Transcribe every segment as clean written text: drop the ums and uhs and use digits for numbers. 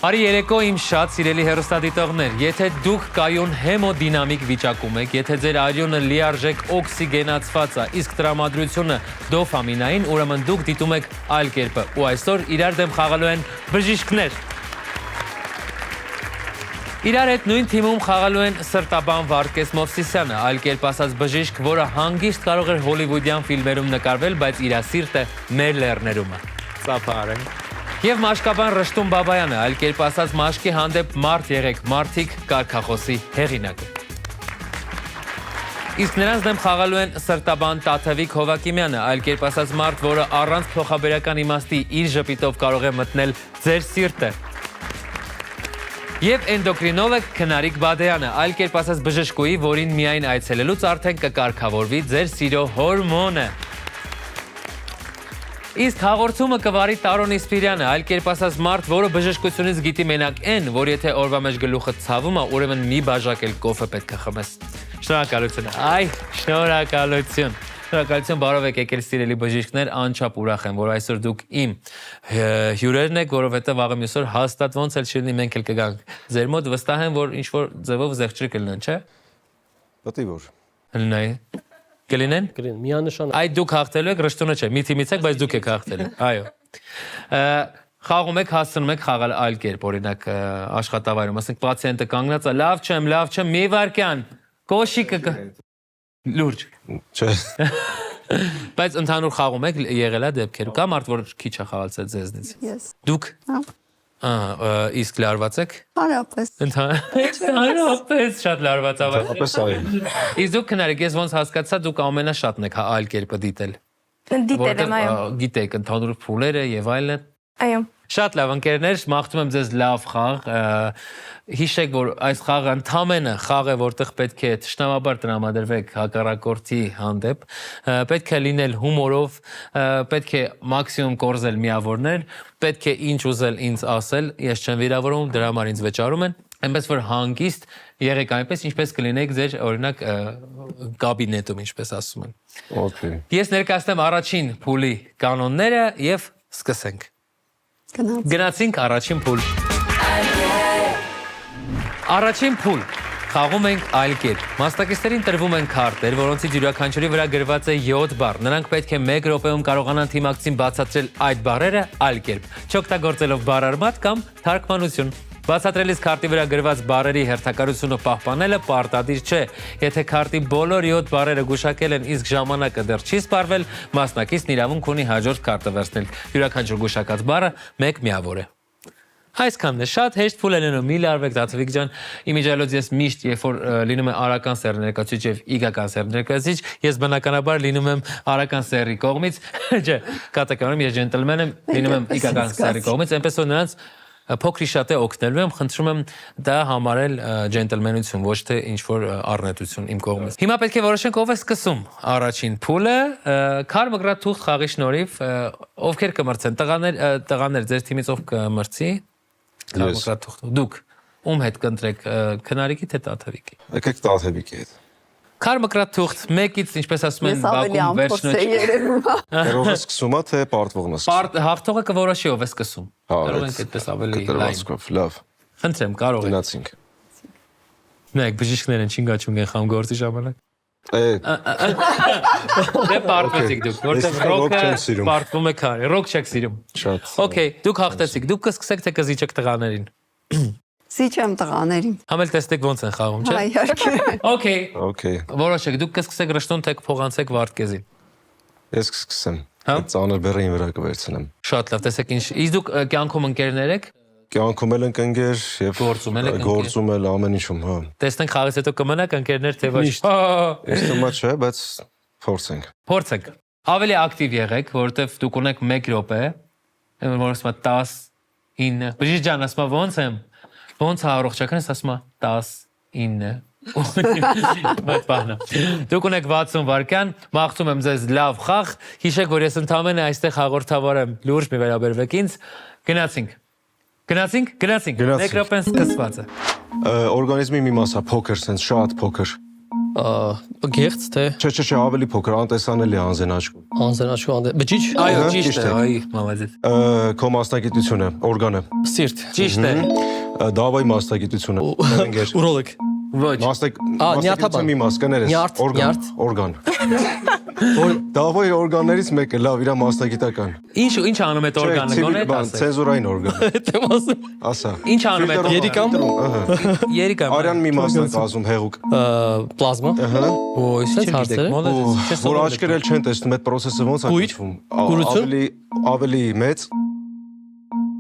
Արի երեկո իմ շատ սիրելի հեռուստադիտողներ, եթե դուք կայուն հեմոդինամիկ վիճակում եք, եթե ձեր արյունը լիարժեք օքսիգենացված է, իսկ տրամադրությունը դոֆամինային, ուրեմն դուք դիտում եք այլ կերպը, ու այսօր իրար դեմ խաղալու են բժիշկներ։ Իրար հետ նույն թիմում խաղալու են սրտաբան Վարդգես Մովսիսյանը, այլ կերպ ասած բժիշկ, որը հանգիստ կարող էր հոլիվուդյան ֆիլմերում նկարվել, բայց իր սիրտը մեր լեռներում է։ Ծափար է։ Եվ մաշկաբան Ռշտուն Բաբայանը, այլ կերպ ասած մաշկի հանդեպ մարդ եղեք, մարդիկ կարգախոսի հեղինակը։ Իսկ նրանց դեմ խաղալու են սրտաբան Տաթևիկ Հովակիմյանը, այլ կերպ ասած մարդ, որը առանց փոխաբերական իմաստի իր ժպիտով կարող է մտնել ձեր սիրտը։ Եվ էնդոկրինոլոգ Քնարիկ Բադեյանը, այլ կերպ ասած բժշկուհի, որին միայն այցելելուց արդեն կկարգավորվի ձեր սիրո հորմոնը։ Իսկ հաղորդումը կվարի Տարոն Իսպիրյանը, այլ կերպ ասած մարդ, որը բժշկությունից գիտի մենակ այն, որ եթե օրվա մեջ գլուխը ցավում է, ուրեմն մի բաժակ էլ կոֆե պետք է խմես։ Շնորհակալություն։ Այ, շնորհակալություն։ Շնորհակալություն, բարով եք եկել սիրելի բժիշկներ, անչափ ուրախ եմ, որ այսօր դուք իմ հյուրերն եք, որովհետև վաղը մյուս օր հաստատ ոնց էլ չլինի մենք էլ կգանք ձեր մոտ, վստահ եմ, որ ինչ-որ ձևով զեղչեր կլինեն, չէ՞։ Պետք է որ։ Լինի։ Կլինեն։ Կլինեն, միանշան։ Այդ դուք հաղթելու եք, Ռշտունը չէ, մի թիմից եք, բայց դուք եք հաղթելու։ Այո։ Խաղում եք, հասցնում եք խաղալ այլ կերպ, օրինակ աշխատավայրում, ասենք պացիենտը կանգնած է, լավ չեմ, մի վայրկյան, կոշիկը լուրջ։ Չէ։ Բայց ընդհանուր խաղում եք եղել է դեպքեր, կա մարդ, որ քիչ է խաղացել ձեզնից։ Ես։ Դուք։ Իսկ լարված եք։ Հարապես։ Հարապես շատ լարված ավ։ Հարապես այ։ Իսկ դուք քնարեք, ես ոնց հասկացա, դուք ամենաշատն եք այլ կերպը դիտել։ Դիտել եմ, այո։ Գիտեք ընդհանուր փուլերը եւ այլն։ Այո։ Շատ լավ ընկերներ, մաղթում եմ ձեզ լավ խաղ։ Հիշեք, որ այս խաղը ընդամենը խաղ է, որտեղ պետք է թշնամաբար տրամադրվեք հակառակորդի հանդեպ, պետք է լինել հումորով, պետք է մաքսիմում կորզել միավորներ, պետք է ինչ ուզել ինձ ասել, ես չեմ վիրավորում, դրա համար ինձ վճարում են, այնպես որ հանգիստ եղեք այնպես, ինչպես կլինեք ձեր օրինակ կաբինետում, ինչպես ասում են։ Okay. Ես ներկայացնեմ առաջին փուլի կանոնները եւ սկսենք։ Գնացինք առաջին փուլ։ Առաջին փուլ։ Խաղում ենք այլ կերպ։ Մասնակիցներին տրվում են քարտեր, որոնցից յուրաքանչյուրի վրա գրված է 7 բառ։ Նրանք պետք է 1 րոպեում կարողանան թիմակցին բացատրել այդ բառերը այլ կերպ, չօգտագործելով բառարմատ կամ թարգմանություն։ Բացատրելիս քարտի վրա գրված բառերի հերթակարությունը պահպանելը պարտադիր չէ։ Եթե քարտի բոլոր 7 բառերը գուշակել են, իսկ ժամանակը դեռ չի սպառվել, մասնակիցն իրավունք ունի հաջորդ քարտը վերցնել։ Յուրաքանչյուր գուշակած բառը 1 միավոր է։ Այսքանն է, շատ հեշտ փուլ է լինում, մի լարվեք Տաթևիկ ջան, իմիջիալոց ես միշտ, երբ որ լինում է արական սեռ ներկայացուցիչ եւ իգական սեռ ներկայացուցիչ, ես բնականաբար լինում եմ արական սեռի կողմից, չէ, կատականում ես ջենտլմեն եմ, լինում եմ իգական սեռի կողմից, այնպես որ նրանց փոքրի շատ է օգնելու եմ, խնդրում եմ դա համարել ջենտլմենություն, ոչ թե ինչ-որ առնետություն իմ կողմից։ Հիմա պետք է որոշենք ով է սկսում առաջին փուլը, քար մկրատուղթ խաղի շնորհիվ, ովքեր կմրցեն, տղաներ ձեր թիմից ով կմրցի։ Քար մկրատուղթ։ Դուք ում հետ կընտրեք, Քնարիկի թե Տաթևիկի։ Եկեք Տաթևիկի հետ։ Քար մկրատուղթ 1-ից, ինչպես ասում են, Բաքվում վերջնոց։ Երովը սկսում է, թե պարտվողն է սկսում։ Հաղթողը կորոշի ով է սկսում։ Կարող ենք այդպես ավելի լայն։ Լավ։ Խնդրեմ, կարող եք։ Գնացինք։ Նայեք, բժիշկներն չինգաչունգ են խամ գործի ժամանակ։ Դե պարտվեցիք դուք, որտեղ ռոքը պարտվում է քարի, ռոք չեք սիրում։ Շատ։ Okay, դուք հաղթեցիք, դուք կսկսեք թե կզիջեք տղաներին։ Զիջեմ տղաներին։ Համել տեսնեք ոնց են խաղում, չէ՞։ Իհարկե։ Okay։ Որոշեք, դուք կսկսեք Ռշտուն թե կփողանցեք Վարդգեսին։ Ես կսկսեմ։ Այդ ծանր բեռին վրա կվերցնեմ։ Շատ լավ, տեսեք ինչ։ Իսկ դուք կյանքում ընկերներ եք։ Կյանքում էլ ենք ընկեր եւ գործում էլ ամեն ինչում, հա։ Տեսնենք խաղից հետո կմնաք ընկերներ թե ոչ։ Ես թվում չէ, բայց փորձենք։ Փորձենք։ Ավելի ակտիվ եղեք, որովհետեւ դուք ունեք 1 րոպե։ Որ ասում եմ 19։ Բժիշկ ջան, ասում եմ ոնց եմ։ Ոնց առողջական ես ասում եմ 19։ Բայց բանա։ Դուք ունեք 60 վայրկյան, մաղթում եմ ձեզ լավ խաղ։ Հիշեք, որ ես ընդամենը այստեղ հաղորդավար եմ, լուրջ մի վերաբերվեք ինձ։ Գնացինք։ Գնացինք։ 1 րոպեն սկսված է։ Օրգանիզմի մի մասա փոքր, sense շատ փոքր։ Գեղց թե Չէ, ավելի փոքր, անտեսանելի անձեն աչքում։ անձնաչու բջիջ Այո, ճիշտ է, այ, մալադես։ Քո մասնագիտությունը, օրգանը։ սիրտ Ճիշտ է։ Դավայի մասնագիտությունը։ Ընկեր։ ուրոլոգ Մասնագիտության մի մաս կներես, օրգան։ Դավայի օրգաններից մեկը լավ իր մասնագիտական։ Ինչ անում է օրգանը, գոնե ասեք։ Ցենզուրային օրգան։ դեմ ասում Ասա։ Ինչ անում է երիկամ Երիկամ։ Արյան մի մասն է կազմում հեղուկ։ պլազմա Օ, ես չգիտեմ, մոլադես։ Որ աչքերը էլ չեն տեսնում այդ process-ը ոնց է կոչվում։ Ավելի մեծ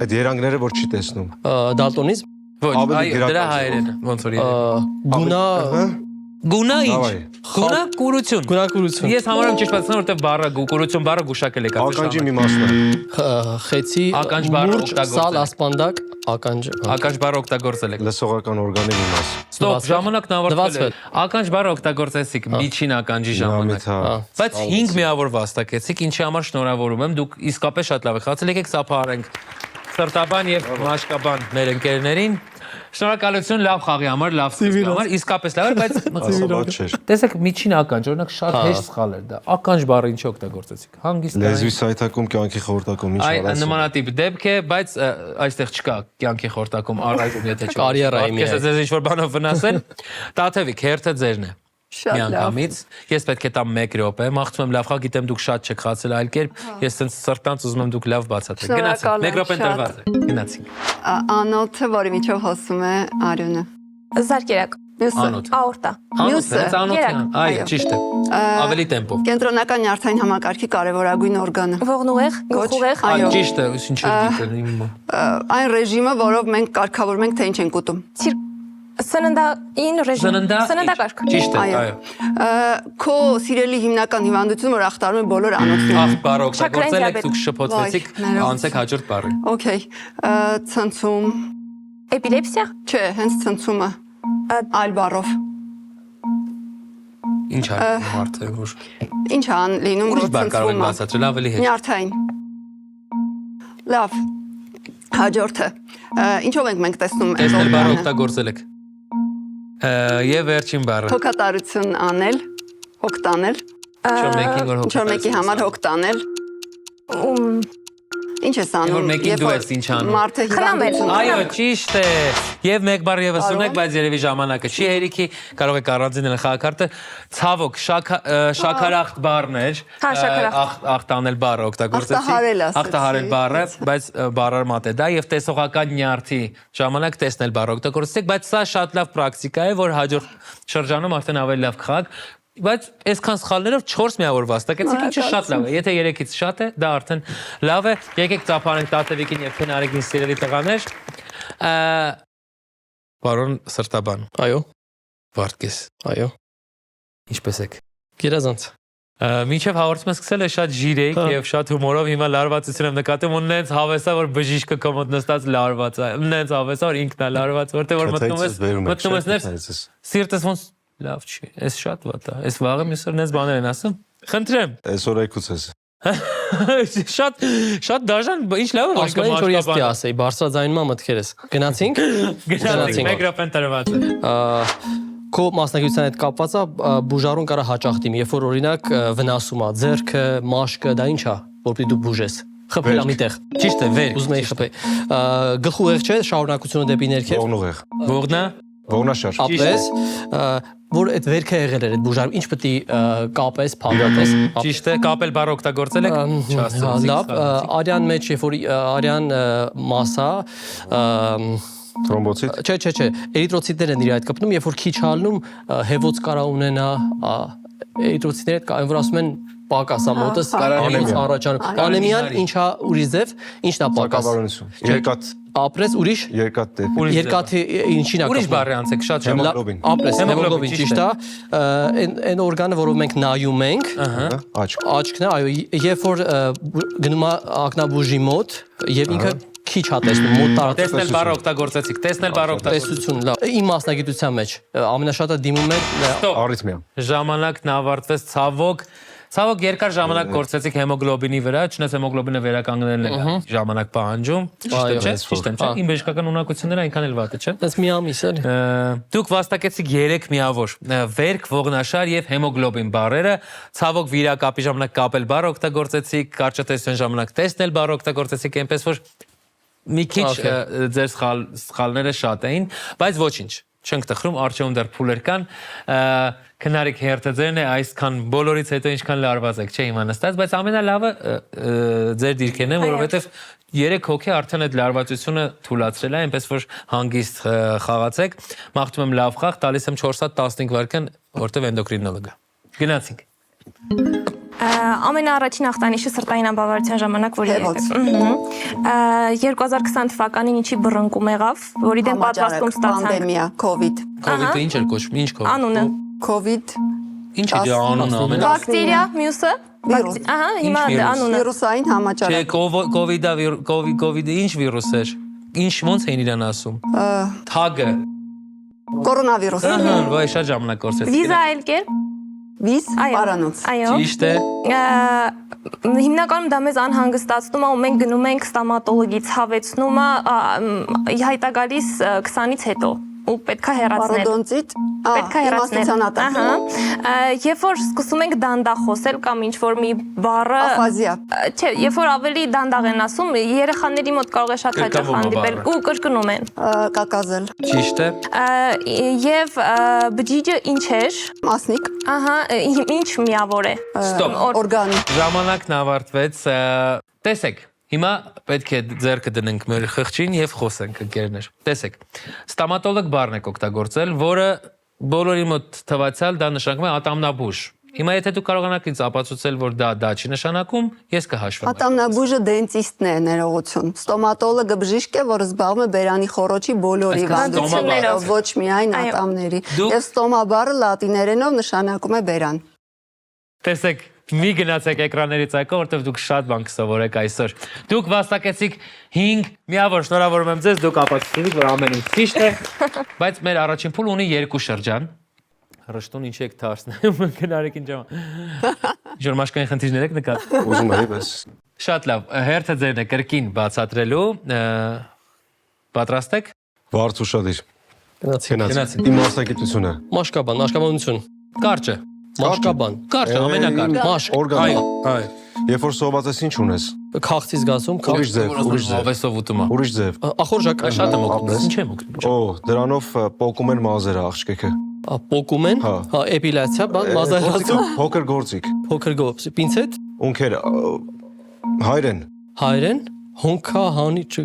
այդ երանգները որ չի տեսնում։ դալտոնիզմ Ոչ, այո, դրա հայերեն ոնց որ գունա Գունա ինչ։ Գունա կուրություն։ գունակուրություն Ես համարում ճիշտ պատասխան, որտեղ բառը կուրություն բառը գուշակել է կապ։ Ականջի մի մասն է։ խեցի Ականջ բառը օգտագործել սալ է։ ասպանդակ ականջ Ականջ բառը օգտագործել եք։ Լսողական օրգանի մի մաս։ Ստոպ, ժամանակն ավարտվել է։ Լվացվել։ Ականջ բառը օգտագործեցիք միջին ականջի ժամանակ։ Բայց 5 միավոր վաստակեցիք, ինչի համար շնորհավորում եմ։ Դուք իսկապես շատ լավ եք խաղացել, եկեք սափարենք սրտաբան եւ մաշկաբան մեր ընկերներին։ Շնորհակալություն լավ խաղի համար, լավ խաղի համար, իսկապես լավ էր, բայց տեսեք միջին ականջ, օրինակ շատ հեշտ սխալ էր դա։ Ականջ բառը ինչի օգտագործեցիք։ Հանգիստ Լեզվի սայթակում կյանքի խորտակում ինչ Այ արած։ նմանատիպ դեպք է, բայց այստեղ չկա կյանքի խորտակում առայժմ եթե չի։ Կարիերայի մի Քեզ ձեզ ինչ-որ բանով վնասել։ Տաթևիկ, հերթը ձերն է։ Միանգամից ես պետք է տամ 1 րոպե, մաղթում եմ լավ խաղ, գիտեմ դուք շատ չեք խաղացել այլ կերպ, ես ցենց սրտանց ուզում եմ դուք լավ բացատրեք։ Գնացինք, 1 րոպեն տրված է։ Գնացինք։ Անոթը, որի միջով հոսում է արյունը։ Զարկերակ, Անոթ։ աորտա, Մյուսը Անոթ, այո, ճիշտ է։ Ավելի տեմպով։ Կենտրոնական նյարդային համակարգի կարևորագույն օրգանը։ ողնուղեղ, գլխուղեղ, Այո։ Ճիշտ է, ինչ չգիտեմ իմ։ Այն ռեժիմը, որով մենք կարգավորում ենք, թե ինչ ենք ուտում։ սննդային ռեժիմ, սննդակարգ։ Ճիշտ է, Այո։ այո։ Քո սիրելի հիմնական հիվանդությունը, որ ախտարում է բոլոր անոթները։ Ախ, բառը օգտագործել եք, Շաքարային դուք շփոթվեցիք, Վայ, անցեք հաջորդ բառին։ Okay, ցնցում։ Էպիլեպսիա, Չէ, հենց ցնցումը։ Այլ բառով։ Ինչ է մարդը, որ Ինչ է լինում, ուրիշ որ բառ կարող ցնցվում են է։ բացատրել ավելի հեշտ։ Նյարդային։ Լավ։ Հաջորդը։ Ինչով ենք մենք տեսնում այս Տեսնել բառը օրգանը։ օգտագործել եք։ Եվ վերջին բառը։ Հոգատարություն անել, հոգ տանել, Ինչ-որ մեկին որ ինչ որ մեկի համար հոգ տանել։ Ինչ ես անում։ Որ մեկին դու ես ինչ անում։ Մարդը հիվանդություն։ Այո, ճիշտ է։ Եվ մեկ բառ եւս ունեք, բայց երևի ժամանակը չի հերիքի, կարող եք առանձինել խաղակարտը։ Ցավոք, շաքարախտ բառն էր։ Ախտանել բառը օգտագործեցի։ Ախտահարել բառը, բայց բառարմատ է դա եւ տեսողական նյարդի ժամանակ տեսնել բառը օգտագործեցիք, բայց սա շատ լավ պրակտիկա է, որ հաջորդ շրջանում արդեն ավելի լավ կխաղաք։ Բայց այսքան սխալներով 4 միավոր վաստակեցիք, ինչը շատ լավ է։ Եթե 3-ից շատ է, դա արդեն լավ է։ Եկեք ծափարենք Տաթևիկին եւ Քնարեգին սիրելի տղաներ։ Պարոն Սրտաբան, այո Վարդգես, այո ինչպե՞ս եք։ գերազանց Մինչև հաղորդումը սկսել է շատ ժիրեիք եւ շատ հումորով, հիմա լարվածություն եմ նկատում, ու նենց հավեսա որ բժիշկը կոմոդ նստած լարված է։ Նենց հավեսա որ ինքն է լարված, որտեղ որ մտնում ես ներս, սիրտս ոնց լավ չի, այս շատ վատ է, այս վաղը միսօր նենց բաներ են ասում։ Խնդրեմ։ Այսօր եկուց ես։ Շատ դաժան, ինչ լավ է ասում ինչ որ ես պիտի ասեի բարձրաձայնման մտքերս գնացինք Գնացինք, մեկ րոպեն տրված է։ Քո մասնագիտության հետ կապված է բուժարուն կարա հաճախ դիմի, երբ որ օրինակ վնասում է ձեռքը, մաշկը, դա ինչ է, որ պիտի դու բուժես։ Խփել ա միտեղ։ Ճիշտ է, վեր։ Ուզում եի խփել։ Գլխուղեղ չէ, շարունակությունը դեպի ներքև։ Ողնուղեղ։ Ողնա։ Ողնաշար։ Ապրես, որ այդ վերքը եղել էր այդ բուժարում, ինչ պետք է կապես, փակես։ Ճիշտ է, կապել բառ օգտագործել եք։ Լավ, արյան մեջ երբ որ արյան մասա Թրոմբոցիտ։ Չէ, էրիթրոցիտներ են իր այդ կապնում, երբ որ քիչ հալնում հեվոց կարա ունենա, էրիթրոցիտները այդ կան, որ ասում են պակասա մոտս անեմիա առաջանում։ Անեմիան ինչա ուրիշ ձև, ինչն է պակաս։ Երկաթ Ապրես ուրիշ երկաթ դեպի։ երկաթի ինչին է կապում։ Ուրիշ բառի անցեք, շատ շատ։ Հեմոգլոբին։ Ապրես հեմոգլոբին ճիշտ է։ Այն օրգանը, որով մենք նայում ենք, Աչք։ աչքն է, այո, երբ որ գնում է ակնաբուժի մոտ եւ ինքը քիչ հա տեսնում մոտ տարածք Տեսնել բառը օգտագործեցիք, տեսնել բառը օգտագործեցիք։ տեսություն, լավ։ Իմ մասնագիտության մեջ ամենաշատը դիմում է Արիթմիա։ Ժամանակն ավարտվեց ցավոք։ Ցավոք երկար ժամանակ կորցեցիք հեմոգլոբինի վրա, չնայած հեմոգլոբինը վերականգնելն է ժամանակ պահանջում։ Ճիշտ է, չէ՞։ Իմ բժշկական ունակությունները այնքան էլ վատ չէ։ Այս մի ամիս էլի։ Դուք վաստակեցիք 3 միավոր՝ վերք, ողնաշար եւ հեմոգլոբին բառերը, ցավոք վիրակապի ժամանակ կապել բառը օգտագործեցիք, կարճատեսության ժամանակ տեսնել բառը օգտագործեցիք, այնպես որ մի քիչ ձեր սխալները շատ էին, բայց ոչինչ, չենք տխրում, արժեում դեռ փուլեր կան, քնարիք հերթը ձերն է, այսքան բոլորից հետո ինչքան լարված եք, չէ հիմա նստած, բայց ամենալավը ձեր դիրքերն են, որովհետև 3 հոգի արդեն այդ լարվածությունը թույլատրել է, այնպես որ հանգիստ խաղացեք, մաղթում եմ լավ խաղ, տալիս եմ 4 հատ 15 վայրկյան, որտեղ էնդոկրինոլոգ է։ Գնացինք։ Ամենաառաջին ախտանիշը սրտային անբավարարության ժամանակ, որի 2020 թվականին ինչի բռնկում եղավ, որի դեմ պատվաստում ստացանք։ Պանդեմիա, COVID։ COVID-ը ինչ էր կոչվում, ինչ COVID։ Անունը։ COVID։ Ինչ է դա անունը ամեն։ Բակտերիա, մյուսը։ Վիրուս։ Ահա, հիմա անունը։ Վիրուսային Չէ, համաճարակ։ COVID-ը ինչ վիրուս էր։ Ինչ ոնց էին իրան ասում։ Թագը։ Կորոնավիրուս։ Ահա, վայ շատ ժամանակ կորցեցիք։ Վիզա այլ կեր։ Վիզ պարանոց։ Այո։ Ճիշտ է։ Հիմնականում դա մեզ անհանգստացնում է ու մենք գնում ենք ստոմատոլոգի ցավեցնում է հայտա գալիս 20-ից հետո ու պետքա հեռացնել։ Պարոդոնտիտ։ Պետքա հեռացնել։ Ահա։ Երբ որ սկսում ենք դանդաղ խոսել կամ ինչ որ մի բառը Აფազիա։ Չէ, երբ որ ավելի դանդաղ են ասում, երեխաների մոտ կարող է շատ հաճախ հանդիպել ու կրկնում են։ Կակազել։ Ճիշտ է։ Եվ բջիջը ինչ էր։ Մասնիկ։ Ահա, ինչ միավոր է։ Ստոպ։ Օրգան։ Ժամանակն ավարտվեց։ Տեսեք, հիմա պետք է ձեռքը դնենք մեր խղճին եւ խոսենք ընկերներ։ Տեսեք։ Ստոմատոլոգ բառն եք օգտագործել, որը բոլորի մոտ թվացial դա նշանակում է ատամնաբույժ։ Հիմա եթե դու կարողանաք ինձ ապացուցել, որ դա չի նշանակում, ես կհաշվեմ։ Ատամնաբույժը դենտիստն է ներողություն։ Ստոմատոլոգը բժիշկ է, որը զբաղվում է բերանի խոռոչի բոլոր հիվանդություններով, ոչ միայն ատամների։ Եվ ստոմա բառը լատիներենով նշանակում է բերան։ Տեսեք, մի գնացեք էկրաններից այկո, որտեղ դուք շատ բան կսովորեք այսօր։ Դուք վաստակեցիք 5 միավոր, շնորհավորում եմ ձեզ, դուք ապացուցեցիք, որ ամեն ինչ ճիշտ է, բայց մեր առաջին փուլը ունի 2 շրջան։ Հրաշտուն ինչ եք դարձնում, գնարեք ինչ ժամանակ։ Ժորմաշկային խնդիրներ եք նկատում։ Ուզում եմ ես։ Շատ լավ, հերթը ձերն է կրկին բացատրելու։ Պատրաստ եք։ Վարձ ուշադիր։ Գնացինք։ Իմ մասնագիտությունը։ Մաշկաբան, մաշկաբանություն։ Կարճը։ Մաշկաբան։ Կարճը, ամենակարճը։ Մաշկ։ Օրգան։ Այո։ Երբ որ սոված ես ինչ ունես։ Քաղցի զգացում, Ուրիշ ձև, ուրիշ ձև։ Ավեսով ուտում է։ Ուրիշ ձև։ ախորժակ։ Շատ եմ օգնում։ Ինչ եմ օգնում։ Օ, դրանով պոկում են մազերը աղջիկը։ Պոկում են, հա, էպիլյացիա, բան, մազահեղացում, Փոքր գործիք։ փոքր գոբս, պինցետ, Ունքեր հայրեն։ հայրեն, հոնքա, հանիճ,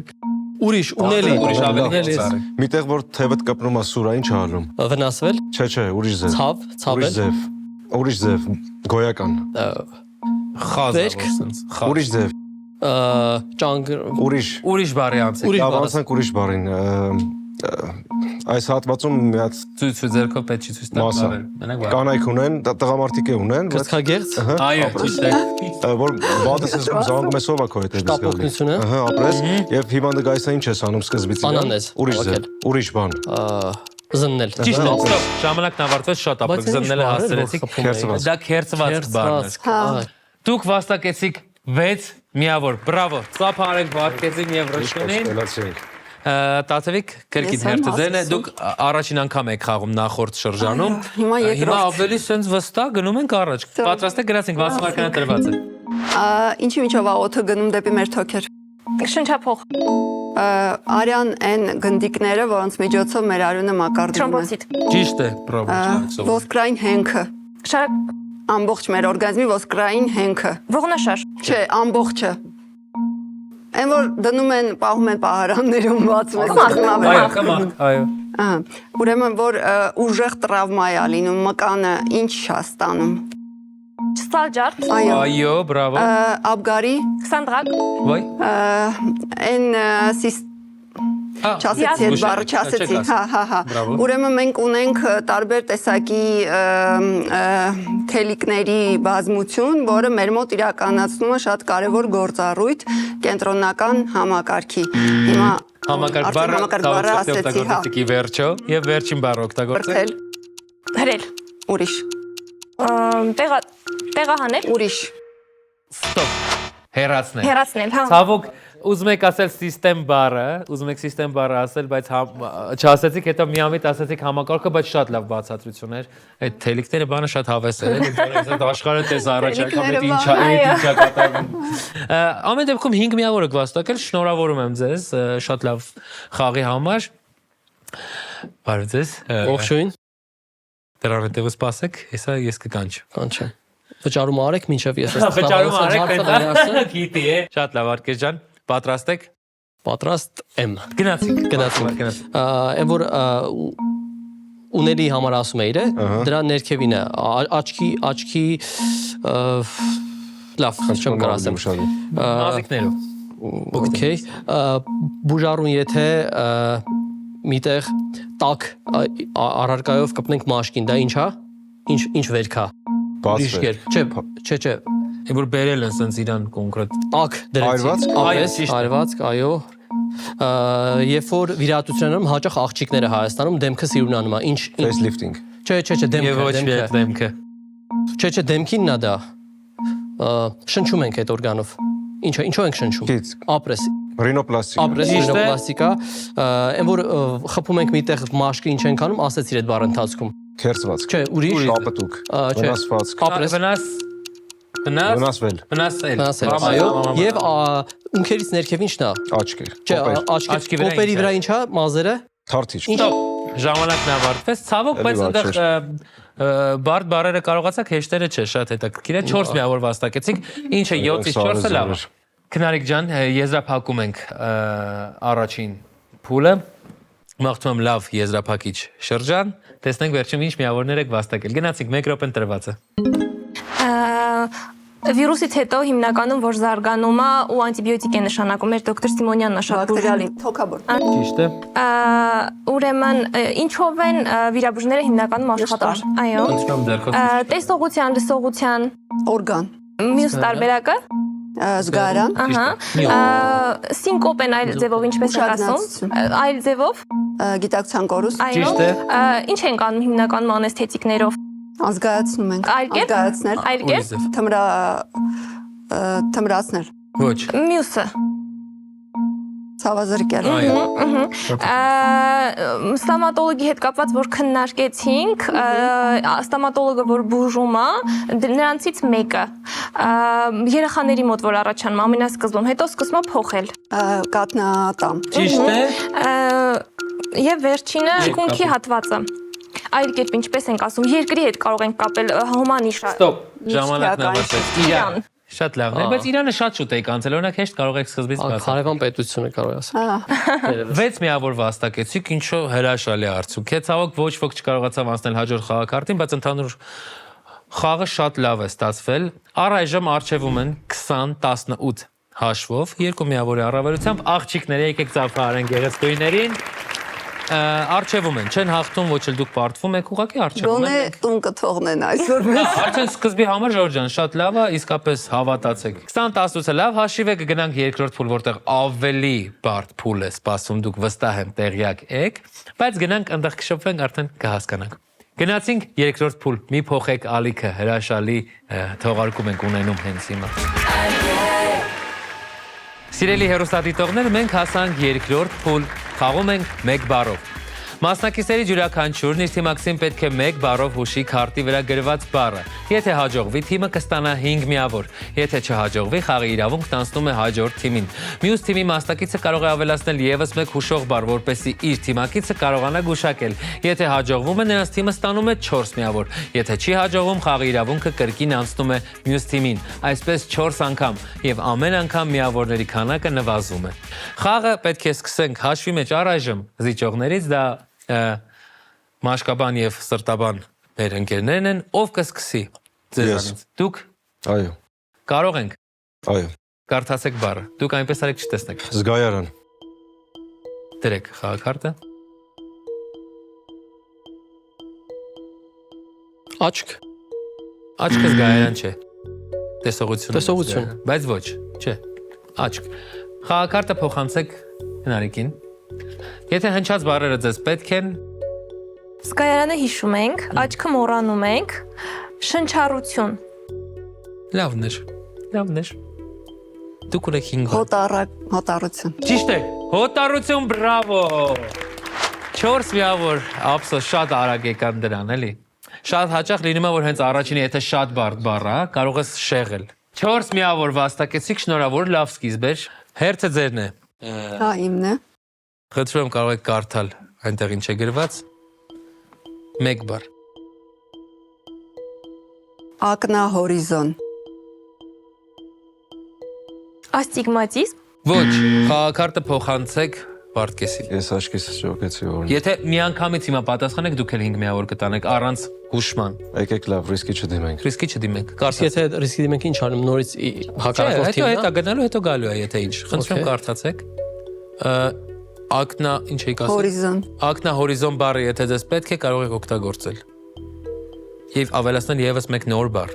ուրիշ, ունելի, ուրիշ ավելի ունելի, ծառ։ Միտեղ որ թևդ կպնում է սուրա, ինչ անում։ վնասվել, Չէ, ուրիշ ձև։ ցավ, Ուրիշ ցավել, ձև։ Ուրիշ ձև։ Գոյական։ Խազը Վերք։ որսենց։ Ուրիշ ձև։ ճանգ, Ուրիշ։ Ուրիշ բարի անցեք։ Ուրիշ Լավ բառ։ անցանք ուրիշ բառին։ Այս հատվածում մի հատ Ցույց ձերքով պետք չի ցույց տալ մասա բարեր։ Մենակ բարեր։ կանայք ունեն, տղամարդիկ է ունեն, կրծքագերծ, Այո, ճիշտ է։ որ բաթես ես զանգում է սովա քո հետևից գալիս։ Շտապօգնություն է։ Ահա, ապրես, եւ հիվանդը գայս է ինչ ես անում սկզբից։ Անանես, Ուրիշ ձև, հավաքել։ ուրիշ բան։ զննել, Ճիշտ է, ստոպ, ժամանակն ավարտվեց, շատ ապրեք, զննելը հասցրեցիք։ Քերծված։ Դա քերծված բառն է։ Դուք վաստակեցիք 6 միավոր, բրավո։ Ծափարեք վարկեցին եւ ռշկնին։ Գնացինք։ Տացևիկ կրկին հերթը ձերն է, դուք առաջին անգամ եք խաղում նախորդ շրջանում։ Հիմա երկրորդ։ Հիմա ավելի sense վստահ գնում ենք առաջ։ Պատրաստ եք գնացինք 60 վայրկյանը տրված է։ Ինչի միջով է օդը գնում դեպի մեր թոքեր։ Շնչափող, Արյան այն գնդիկները, որոնց միջոցով մեր արյունը մակարդում է։ թրոմբոցիտ, Ճիշտ է, բրավո։ Ոսկրային հենքը։ շարակ, Ամբողջ մեր օրգանիզմի ոսկրային հենքը։ ողնաշար, Չէ, ամբողջը։ Այն որ դնում են, պահում են պահարաններում, բացում են։ Այո, կմախ, այո։ Ահա։ Ուրեմն որ ուժեղ տրավմա է լինում, մկանը ինչ է ստանում։ չստալջարդ, Այո։ Այո, բրավո։ Աբգարի, քսանդրակ, Ոայ։ այն Չասեցի այդ բառը, չասեցի, հա։ Ուրեմն մենք ունենք տարբեր տեսակի թելիկների բազմություն, որը մեր մոտ իրականացնում է շատ կարևոր գործառույթ կենտրոնական համակարգի։ Հիմա Համակարգ բառը ասեցի, հա։ օգտագործեցիք ի վերջո եւ վերջին բառը օգտագործեք։ Բրթել, հրել, ուրիշ։ Տեղահանել։ Ուրիշ։ Ստոպ։ Հեռացնել։ Հեռացնել, հա։ Ցավոք ուզում եք ասել system բառը, ուզում եք system բառը ասել, բայց չասեցիք, հետո միամիտ ասեցիք համակարգը, բայց շատ լավ բացատրություն էր։ Այդ թելիկները բանը շատ հավես էր, այդ աշխարհը տես առաջ եկավ, այդ ինչա կատարվում։ Ամեն դեպքում 5 միավորը գվաստակել, շնորհավորում եմ ձեզ, շատ լավ խաղի համար։ Բարև ձեզ։ Ողջույն։ Դրան հետևը սպասեք, հեսա ես կկանչեմ։ Կանչեմ։ Վճարում արեք, մինչև ես Վճարում արեք, գիտի է։ Շատ լավ, Արկես ջան, պատրաստ եք։ Պատրաստ եմ։ Գնացինք։ Այն որ ուների համար ասում էիր, դրա ներքևին է, աչքի լավ, չեմ կարող ասեմ։ Մազիկներով։ Okay, բուժարուն եթե միտեղ տակ առարկայով կպնենք մաշկին, դա ինչա։ Ինչ վերքա։ Բացվել։ Չէ։ Որ բերել են սենց իրան կոնկրետ։ Տակ դրեցի։ Այրվածք, այո։ Երբ որ վիրահատությունում հաճախ աղջիկները Հայաստանում դեմքը սիրունանում է, ինչ Facelifting։ Չէ, Եվ ոչ մի այդ դեմքը։ Չէ, դեմքինն է դա։ Շնչում ենք այդ օրգանով։ Ինչու ենք շնչում։ Գից։ Ապրես։ Ռինոպլաստիկա։ Ռինոպլաստիկա, այն որ խփում ենք միտեղ մաշկը ինչ ենք անում, ասեցիր այդ բառը ընթացքում։ Քերծվածք։ Չէ, ուրիշ Շապտուկ։ Վնասվածք։ ապրես։ Վնասել։ Այո, եւ ունքերից ներքև ինչն է։ Աչքի։ Չէ, աչքի կոպերի վրա ինչա, մազերը։ Թարթիչ։ Ժամանակն ավարտվեց, ցավոք, բայց այնտեղ բարդ բարերը կարողացաք, հեշտերը չէ, շատ հետաքրքիր է, 4 միավոր վաստակեցիք, ինչը 7-ից 4-ը լավ է։ Քնարիկ ջան, եզրափակում ենք առաջին փուլը։ Մաղթում եմ լավ եզրափակիչ շրջան, տեսնենք վերջում ինչ միավորներ եք վաստակել։ Գնացինք 1 րոպեն տրվածը։ Վիրուսից հետո հիմնականում որ զարգանում է ու անտիբիոտիկ է նշանակում, մեր դոկտոր Սիմոնյանն է շատ Բակտերիալին, թոքաբոր։ Ճիշտ է։ Ուրեմն ինչով են վիրաբույժները հիմնականում աշխատում։ Այո։ Ինչու՞ ձեռքով։ Տեսողության, լսողության, Օրգան։ մյուս տարբերակը։ Զգայարան։ Ահա։ Սինկոպ են այլ ձևով ինչպես ենք ասում։ Այլ ձևով։ Գիտակցության կորուստ։ Այո։ Ինչ ենք անում հիմնականում անեսթետիկներով։ Ազգայացնում ենք։ Ազգայացնել։ Այլ կերպ։ Թմրացնել։ Ոչ։ Մյուսը։ Ցավազրկել։ Ստոմատոլոգի հետ կապված որ քննարկեցինք, ստոմատոլոգը որ բուժում է, նրանցից մեկը երեխաների մոտ որ առաջանում ամենասկզբում, հետո սկսում է փոխել։ Կատնատամ։ Ճիշտ է։ Եւ վերջինը կունքի հատվածը։ Այլ կերպ ինչպես ենք ասում, երկրի հետ կարող ենք կապել հոմանիշը։ Ստոպ, ժամանակն ավարտվեց։ Իրան։ Շատ լավն է, բայց Իրանը շատ շուտ է կանցել, օրինակ հեշտ կարող եք սկզբից բացել։ Հարևան պետությունը կարող է ասել։ 6 միավոր վաստակեցիք, ինչու հրաշալի արդյունք է։ Ցավոք ոչ ոք չկարողացավ անցնել հաջորդ խաղակարգին, բայց ընդհանուր խաղը շատ լավ է ստացվել։ Առայժմ արժևում են 20-18 հաշվով, 2 միավորի առավելությամբ աղջիկները եկեք ծափահարեն գեղեցկուհիներին։ Արժևում են, չեն հաղթում, ոչ էլ դուք պարտվում եք, ուղղակի արժևում Գոնե են։ տուն կթողնեն այսօր մեզ։ Արդեն սկզբի համար Ժորժ ջան, շատ լավ է, իսկապես հավատացեք։ 20-18-ը լավ հաշիվ է, կգնանք երկրորդ փուլ, որտեղ ավելի բարդ փուլ է սպասում, դուք վստահ եմ տեղյակ եք, բայց գնանք այնտեղ կշփվենք, արդեն կհասկանանք։ Գնացինք երկրորդ փուլ, մի փոխեք ալիքը, հրաշալի թողարկում ենք ունենում հենց հիմա։ Սիրելի հեռուստադիտողներ, մենք հասանք երկրորդ փուլ, խաղում ենք 1 բառով։ Մասնակիցների յուրաքանչյուրն իր թիմակցին պետք է 1 բառով հուշի քարտի վրա գրված բառը։ Եթե հաջողվի, թիմը կստանա 5 միավոր։ Եթե չհաջողվի, խաղի իրավունքն անցնում է հաջորդ թիմին։ Մյուս թիմի մասնակիցը կարող է ավելացնել ևս 1 հուշող բառ, որպեսզի իր թիմակիցը կարողանա գուշակել։ Եթե հաջողվում է, նրանց թիմը ստանում է 4 միավոր։ Եթե չի հաջողվում, խաղի իրավունքը կրկին անցնում է մյուս թիմին։ Այսպես 4 անգամ, եւ ամեն անգամ միավորների քանակը նվազում է։ Խաղը պետք է սկսենք հաշվի մեջ առայժմ զիջողներից, դա մաշկաբան եւ սրտաբան մեր ընկերներն են, ով կսկսի ձեզանից։ Դուք Այո։ կարող ենք։ Այո։ Կարդացեք բառը։ Դուք այնպես արեք չտեսնեք։ Զգայարան։ Դրեք խաղակարտը։ Աչք։ Աչքը զգայարան չէ։ Տեսողություն։ Տեսողություն։ Բայց ոչ, չէ։ Աչք։ Խաղակարտը փոխանցեք հնարիկին։ Եթե հնչած բառերը ձեզ պետք են, Զգայարանը հիշում ենք, աչքը մոռանում ենք, շնչառություն, Լավն էր։ Դուք ունեք 5 բառ։ Հոտառություն։ Ճիշտ է։ Հոտառություն, բրավո։ 4 միավոր ափսոս շատ արագ եկան դրան, էլի։ Շատ հաճախ լինում է, որ հենց առաջինը եթե շատ բարդ բառ է, կարող ես շեղել։ 4 միավոր վաստակեցիք, շնորհավոր, լավ սկիզբ էր։ Հերթը ձերն է։ Հա, իմն է։ Խնդրում եմ կարող եք կարդալ այնտեղ ինչ է գրված։ 1 բառ։ Ակնահորիզոն։ Աստիգմատիզմ։ Ոչ, խաղակարտը փոխանցեք Վարդգեսի։ Ես աչքիս ճոկեցի որ։ Եթե միանգամից հիմա պատասխանեք, դուք էլ 5 միավոր կտանեք առանց հուշման։ Եկեք լավ, ռիսկի չդիմենք։ Ռիսկի չդիմենք։ Կարծես եթե ռիսկի դիմենք ինչ անում նորից հակառակորդ թիմն Հետո գնալու, հետո գալու է, եթե ինչ։ Խնդրում եմ կարդացեք։ Ակնա, ինչ էի ասել։ Հորիզոն։ Ակնահորիզոն բառը եթե ձեզ պետք է, կարող եք օգտագործել։ Եվ ավելացնել եւս մեկ նոր բառ։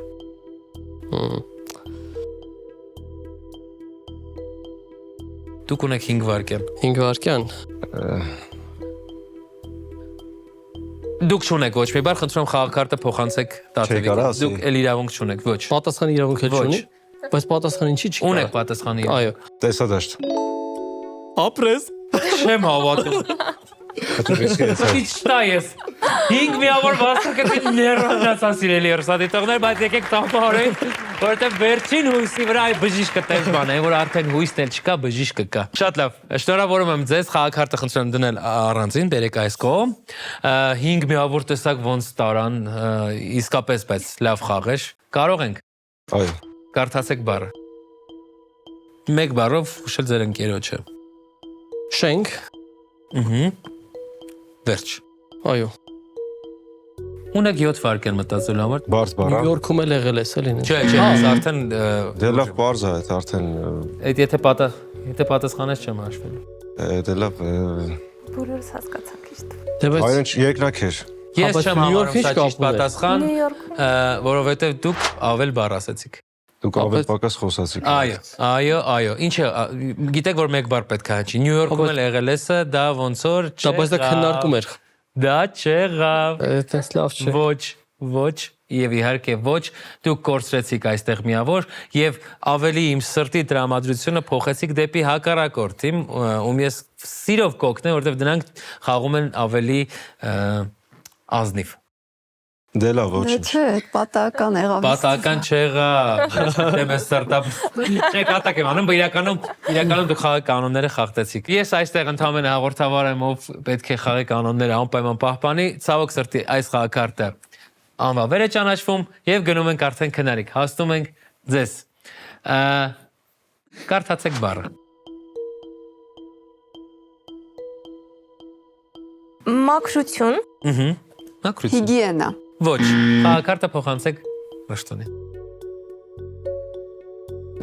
Դուք ունեք 5 վայրկյան։ 5 վայրկյան։ Դուք չունեք ոչ մի բառ, խնդրում եմ խաղակարտը փոխանցեք Տաթևիկին։ Դուք էլ իրավունք չունեք, ոչ։ Պատասխան իրավունք էլ չունի։ Բայց պատասխան ինչի՞ չի։ Ունեք պատասխանի։ Այո։ Տեսադաշտ։ Ապրես։ Չեմ հավատում։ Ինչ տա ես։ 5 միավոր վաստակեցի ներառած ասիրելի երսադիտողներ, բայց եկեք տապարենք, որովհետև վերջին հույսի վրա այ բժիշկը տես բան է, որ արդեն հույսն էլ չկա, բժիշկը կա։ Շատ լավ։ Շնորհավորում եմ ձեզ, խաղակարտը խնդրում եմ դնել առանձին, բերեք այս կողմ։ 5 միավոր տեսակ ոնց տարան, իսկապես բայց լավ խաղ էր։ Կարող ենք։ Այո։ Կարդացեք բառը։ 1 բառով հուշել ձեր ընկերոջը։ Շենք։ Վերջ։ Այո։ Ունեք 7 վայրկյան մտածելու համար։ Բարդ բառ։ Նյու Յորքում էլ եղել ես էլի։ Չէ, արդեն Դե լավ բարձ է, արդեն այդ եթե պատասխանես չեմ հաշվելու։ դե լավ Բոլորս հասկացանք ճիշտ։ Դե բայց այո եկնակ էր։ Ես բայց չեմ Նյու համարում Յորքի սա ինչ ճիշտ կապ ուներ։ պատասխան, Նյու Յորք։ որովհետև դուք ավել բառ ասացիք։ Դուք ավելի պակաս խոսացիք։ Այո, ինչը գիտեք որ 1 բառ պետք է հնչի։ Նյու Յորքում էլ եղել ես, դա ոնց որ դա բայց դա քննարկում էր։ Դա չեղավ։ Այդպես լավ չէ։ Ոչ, եւ իհարկե ոչ, դուք կորցրեցիք այստեղ միավոր եւ ավելի իմ սրտի տրամադրությունը փոխեցիք դեպի հակառակորդ թիմ, ում ես սիրով կօգնեմ, որովհետեւ դրանք խաղում են ավելի ազնիվ։ Դե լավ, ոչինչ։ Չէ, պատահական եղավ։ Պատահական չեղավ։ Դե մեզ սրտա։ Չէ, կատակ եմ անում, բայց իրականում դուք խաղի կանոնները խախտեցիք։ Ես այստեղ ընդհանրապես հաղորդավար եմ, ով պետք է խաղի կանոնները անպայման պահպանի, ցավոք սրտի այս խաղակարտը անվավեր է ճանաչվում եւ գնում ենք արդեն քնարիք։ Հաստում ենք ձեզ։ Կարդացեք բառը։ Մաքրություն։ Մաքրություն։ Հիգիենա։ Ոչ, խաղակարտը փոխանցեք Ռշտոնին։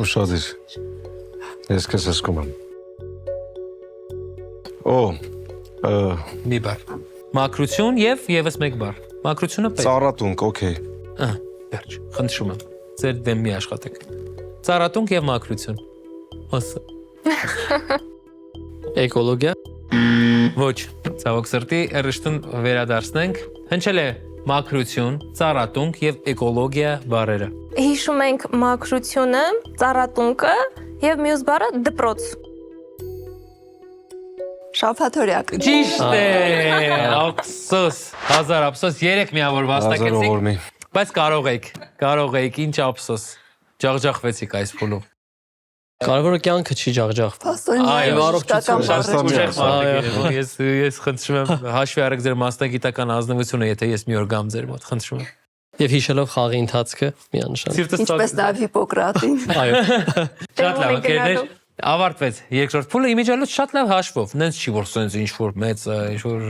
Ուշադիր։ Ես քեզ հասկում եմ։ Մի բառ։ Մաքրություն եւ եւս մեկ բառ։ Մաքրությունը պետք։ Ծառատունք, օքեյ։ Վերջ, խնդրում եմ։ Ձեր դեմ մի աշխատեք։ Ծառատունք եւ մաքրություն։ Ասա։ Էկոլոգիա։ Ոչ, ցավոք սրտի, Ռշտուն վերադարձնենք։ Հնչել է մաքրություն, ծառատունք եւ էկոլոգիա բառերը։ Հիշում ենք մաքրությունը, ծառատունքը եւ մյուս բառը դպրոց։ Շաբաթօրյակ։ Ճիշտ է։ Ափսոս, հազար ափսոս, 3 միավոր վաստակեցիք, բայց կարող եք, ինչ ափսոս։ Ջախջախվեցիք այս փուլում։ Կարևորը կյանքը չի ջախջախվում։ Այո, առողջություն։ Ես խնդրում եմ հաշվի առեք ձեր մասնագիտական ազնվությունը, եթե ես մի օր գամ ձեր մոտ, խնդրում եմ։ Եվ հիշելով խաղի ընթացքը միանշան։ Ինչպես նաև Հիպոկրատին։ Այո։ Շատ լավ, ընկերներ, ավարտվեց երկրորդ փուլը, իմիջիալոց շատ լավ հաշվով, նենց չի որ սենց ինչ որ մեծ, ինչ որ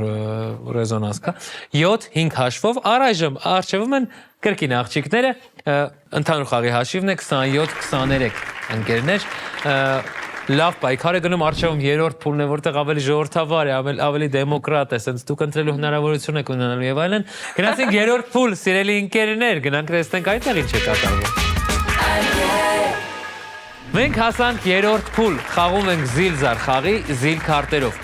ռեզոնանս կա։ 7-5 հաշվով առայժմ արժևում են կրկին աղջիկները, ընդհանուր խաղի հաշիվն է 27-23 ընկերներ, լավ պայքար է գնում, արժևում երրորդ փուլն է, որտեղ ավելի ժողովրդավար է, ավելի դեմոկրատ է, սենց դուք ընտրելու հնարավորություն եք ունենալու եւ այլն։ Գնացինք երրորդ փուլ, սիրելի ընկերներ, գնանք տեսնենք այնտեղ ինչ է կատարվում։ Մենք հասանք երրորդ փուլ, խաղում ենք զիլ-զար խաղի զիլ քարտերով։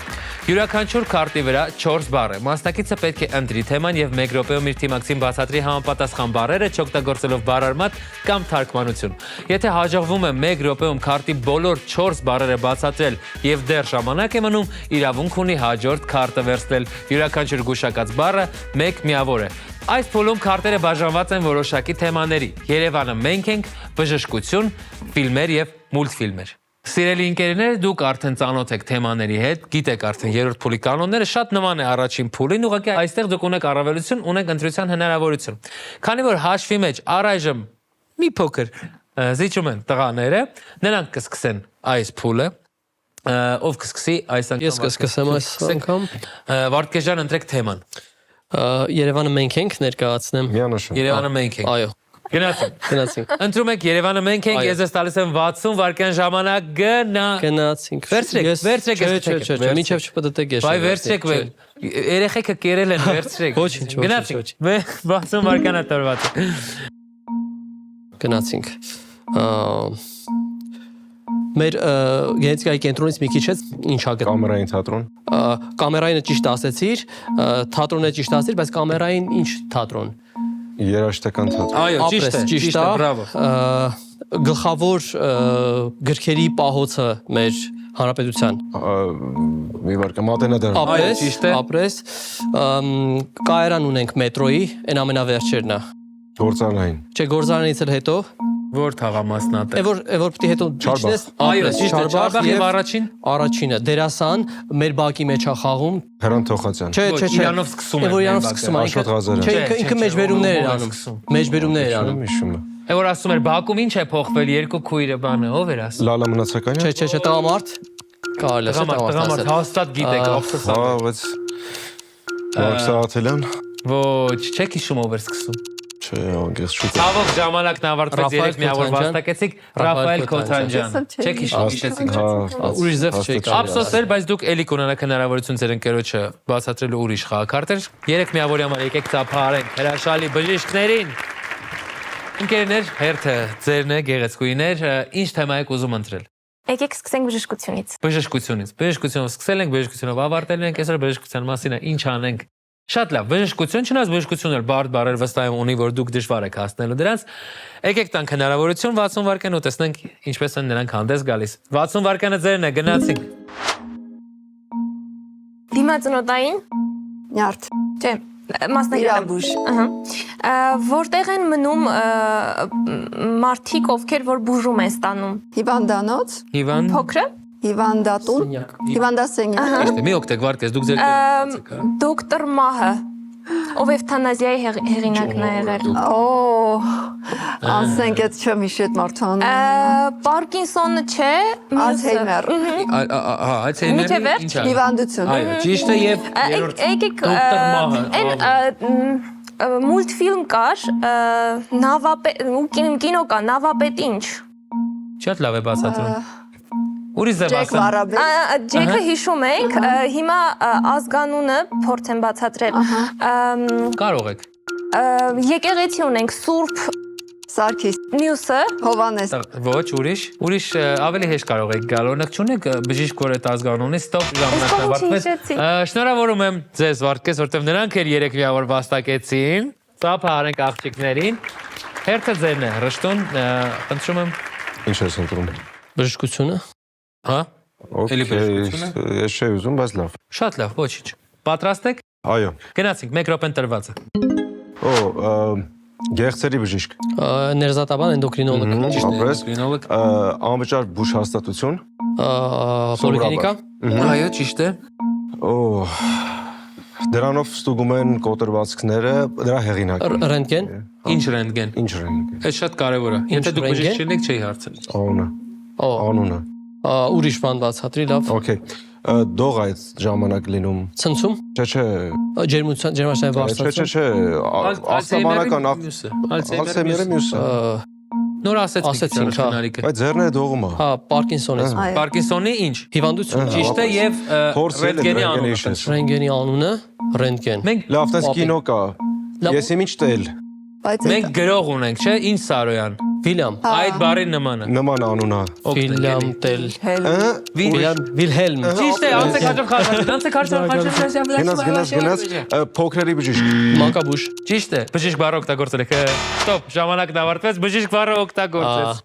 Յուրաքանչյուր քարտի վրա 4 բառ է։ Մասնակիցը պետք է ընտրի թեման եւ 1 րոպեում իր թիմակցին բացատրի համապատասխան բառերը, չօգտագործելով բառարմատ կամ թարգմանություն։ Եթե հաջողվում է 1 րոպեում քարտի բոլոր 4 բառերը բացատրել եւ դեռ ժամանակ է մնում, իրավունք ունի հաջորդ քարտը վերցնել։ Յուրաքանչյուր գուշակած բառը 1 միավոր է։ Այս փուլում քարտերը բաժանված են որոշակի թեմաների։ Երևանը մենք ենք, բժշկություն, ֆիլմեր եւ մուլտֆիլմեր։ Սիրելի ընկերներ, դուք արդեն ծանոթ եք թեմաների հետ, գիտեք արդեն երրորդ փուլի կանոնները, շատ նման է առաջին փուլին, ուղղակի այստեղ դուք ունեք առավելություն, ունեք ընտրության հնարավորություն։ Քանի որ հաշվի մեջ առայժմ մի փոքր զիջում են տղաները, նրանք կսկսեն այս փուլը, ով կսկսի այս անգամ։ Ես կսկսեմ այս անգամ։ Վարդգես ջան, ընտրեք թեման։ Երևանը մենք ենք ներկայացնեմ։ Միանշան։ Երևանը մենք ենք։ Այո։ Գնացինք։ Ընտրում եք Երևանը մենք ենք, ես ես տալիս եմ 60 վայրկյան ժամանակ Գնացինք։ Վերցրեք։ Մինչև չպտտեք ես։ Բայ վերցրեք, երեխեքը կերել են, վերցրեք։ Ոչինչ։ Գնացինք։ 60 վայրկյան է տրված։ Գնացինք։ Մեր գենետիկայի կենտրոնից մի քիչ էս ինչա գտնում։ Կամերային թատրոն։ Կամերայինը ճիշտ ասեցիր, թատրոնը ճիշտ ասեցիր, բայց կամերային ինչ թատրոն։ Երաժշտական թատրոն։ Այո, ճիշտ է, բրավո։ Գլխավոր գրքերի պահոցը մեր հանրապետության։ Մի վարկ մատենադար։ Ապրես։ Կայարան ունենք մետրոյի, այն ամենավերջերն է։ Գործարային։ Չէ, գործարանից էլ հետո Որ թաղամասնատ է։ Որ պիտի հետո իջնես։ Այո, ճիշտ է, Չարբախ եւ առաջին։ Առաջինը դերասան մեր բակի մեջ է խաղում։ Հրանտ Թոխացյան։ Չէ, Իրանով սկսում է։ Որ Իրանով սկսում է։ Աշոտ Ղազարյան։ Չէ, ինքը մեջբերումներ էր անում։ Մեջբերումներ էր անում։ Հիշում եմ։ Որ ասում էր Բաքում ինչ է փոխվել, երկու քույրը բանը, ով էր ասում։ Լալա Մնացականյա։ Չէ, տղամարդ։ Կարելի է Տղամարդ հաստատ գիտեք, ափսոս։ Հա, բայց Մարկ Սաղաթելյան։ Ոչ, չեք հիշում ով էր սկսում։ Չէ, անգես շուտ։ Ցավոք ժամանակն ավարտվեց, երեք միավոր վաստակեցիք Ռաֆայել Քոթանջյան։ Չեք հիշեցիք։ Ուրիշ ձև չէի կարող։ Ափսոս էր, բայց դուք էլի կունենաք հնարավորություն ձեր ընկերոջը բացատրելու ուրիշ խաղակարտեր։ Երեք միավորի համար եկեք ծափարենք հրաշալի բժիշկներին։ Ընկերներ, հերթը ձերն է, գեղեցկուհիներ, ինչ թեմա եք ուզում ընտրել։ Եկեք սկսենք բժշկությունից։ Բժշկությունով սկսել ենք, բժշկությունով ավարտել ենք, այսօր բժշկության մասին է, ինչ անենք։ Շատ լավ, բժշկություն, չնայած բժշկությունն էլ բարդ բառեր վստահ եմ ունի, որ դուք դժվար եք հասնելու դրանց։ Եկեք տանք հնարավորություն 60 վայրկյան ու տեսնենք ինչպես են նրանք հանդես գալիս։ 60 վայրկյանը ձերն է, գնացինք։ Դիմացնոտային։ Նյարդ։ Չէ, մասնագետ։ Ահա։ Որտեղ են մնում մարդիկ, ովքեր որ բուժում են ստանում։ Հիվանդանոց, Հիվանդ։ Փոքրը։ հիվանդատուն, հիվանդասենյակ։ Մի օգտեք վարկես, դուք ձեր Դոկտոր Մահը, ով էվթանազիայի հեղինակն է եղել։ Օ, ասենք այդ չեմ հիշի այդ մարդու անունը։ Պարկինսոնը չէ, Ալցհեյմեր։ Միջև վերջ, Հիվանդություն։ Այո, ճիշտ է եւ եկեք Դոկտոր Մահը, այն մուլտֆիլմ կար, կինո կա, Նավապետ ինչ։ շատ լավ է բացատրում։ Ուրիշ ձև Ջեք ասեմ։ Վարաբետ։ Ջեքը հիշում ենք, հիմա ազգանունը փորձեմ բացատրել։ Կարող եք։ Եկեղեցի ունենք Սուրբ Սարգիս։ Մյուսը, Հովանես։ Ոչ, ուրիշ ավելի հեշտ կարող եք գալ։ Օրինակ չունեք բժիշկ, որ այդ ազգանունի ստոպ ժամանակն ավարտվեց։ Շնորհավորում եմ ձեզ Վարդգես, որտեղ նրանք էլ երեք միավոր վաստակեցին։ Ծափը արենք աղջիկներին։ Հերթը ձերն է, Ռշտուն, ընտրում եմ։ Ինչ ես ընտրում։ Բժշկությունը։ Հա։ Էլի բժշկությունը։ Ես չէի ուզում, բայց լավ։ Շատ լավ, ոչինչ։ Պատրաստ եք։ Այո։ Գնացինք, 1 րոպեն տրված է։ Գեղցերի բժիշկ։ Ներզատաբան, էնդոկրինոլոգ։ Ապրես։ Էնդոկրինոլոգ։ Անվճար բուժ հաստատություն։ Պոլիկլինիկա։ Այո, ճիշտ է։ Դրանով ստուգում են կոտրվածքները, դրա հեղինակը։ Ռենտգեն։ Ինչ ռենտգեն։ Ինչ ռենտգեն։ Այդ շատ կարևոր է։ Եթե դուք բժիշկ չեք, չէի հարցնել։ Անունը։ Ուրիշ բան բացատրի, լավ։ Okay։ Դող այդ ժամանակ լինում։ Ցնցում։ Չէ։ Ջերմաշնային վարսացում։ Չէ։ Ասաբանական Ալցհեյմերի մյուսը։ Նոր ասեցինք շնորհալիքը։ Այդ ձեռն է դողումը։ Հա, Պարկինսոնի։ Պարկինսոնի ինչ։ Հիվանդություն։ Ճիշտ է եւ ռենտգենի անունը։ Ռենտգենի անունը ռենտգեն։ Մենք լավ, տես կինո կա։ Ես իմ ինչ տել։ Մենք գրող ունենք, չէ՞, ինչ Սարոյան։ Վիլյամ։ Այդ բառի նման է։ Նման անուն է։ Վիլյամ Տել։ Վիլհելմ։ Ճիշտ է, անցեք հաջող խաղացել, անցեք հաջող խաղացել։ Գնաց, փոքրերի բժիշկ։ Մանկաբույժ։ Ճիշտ է, բժիշկ բառը օգտագործել եք։ Ստոպ, ժամանակն ավարտվեց, բժիշկ բառը օգտագործեց։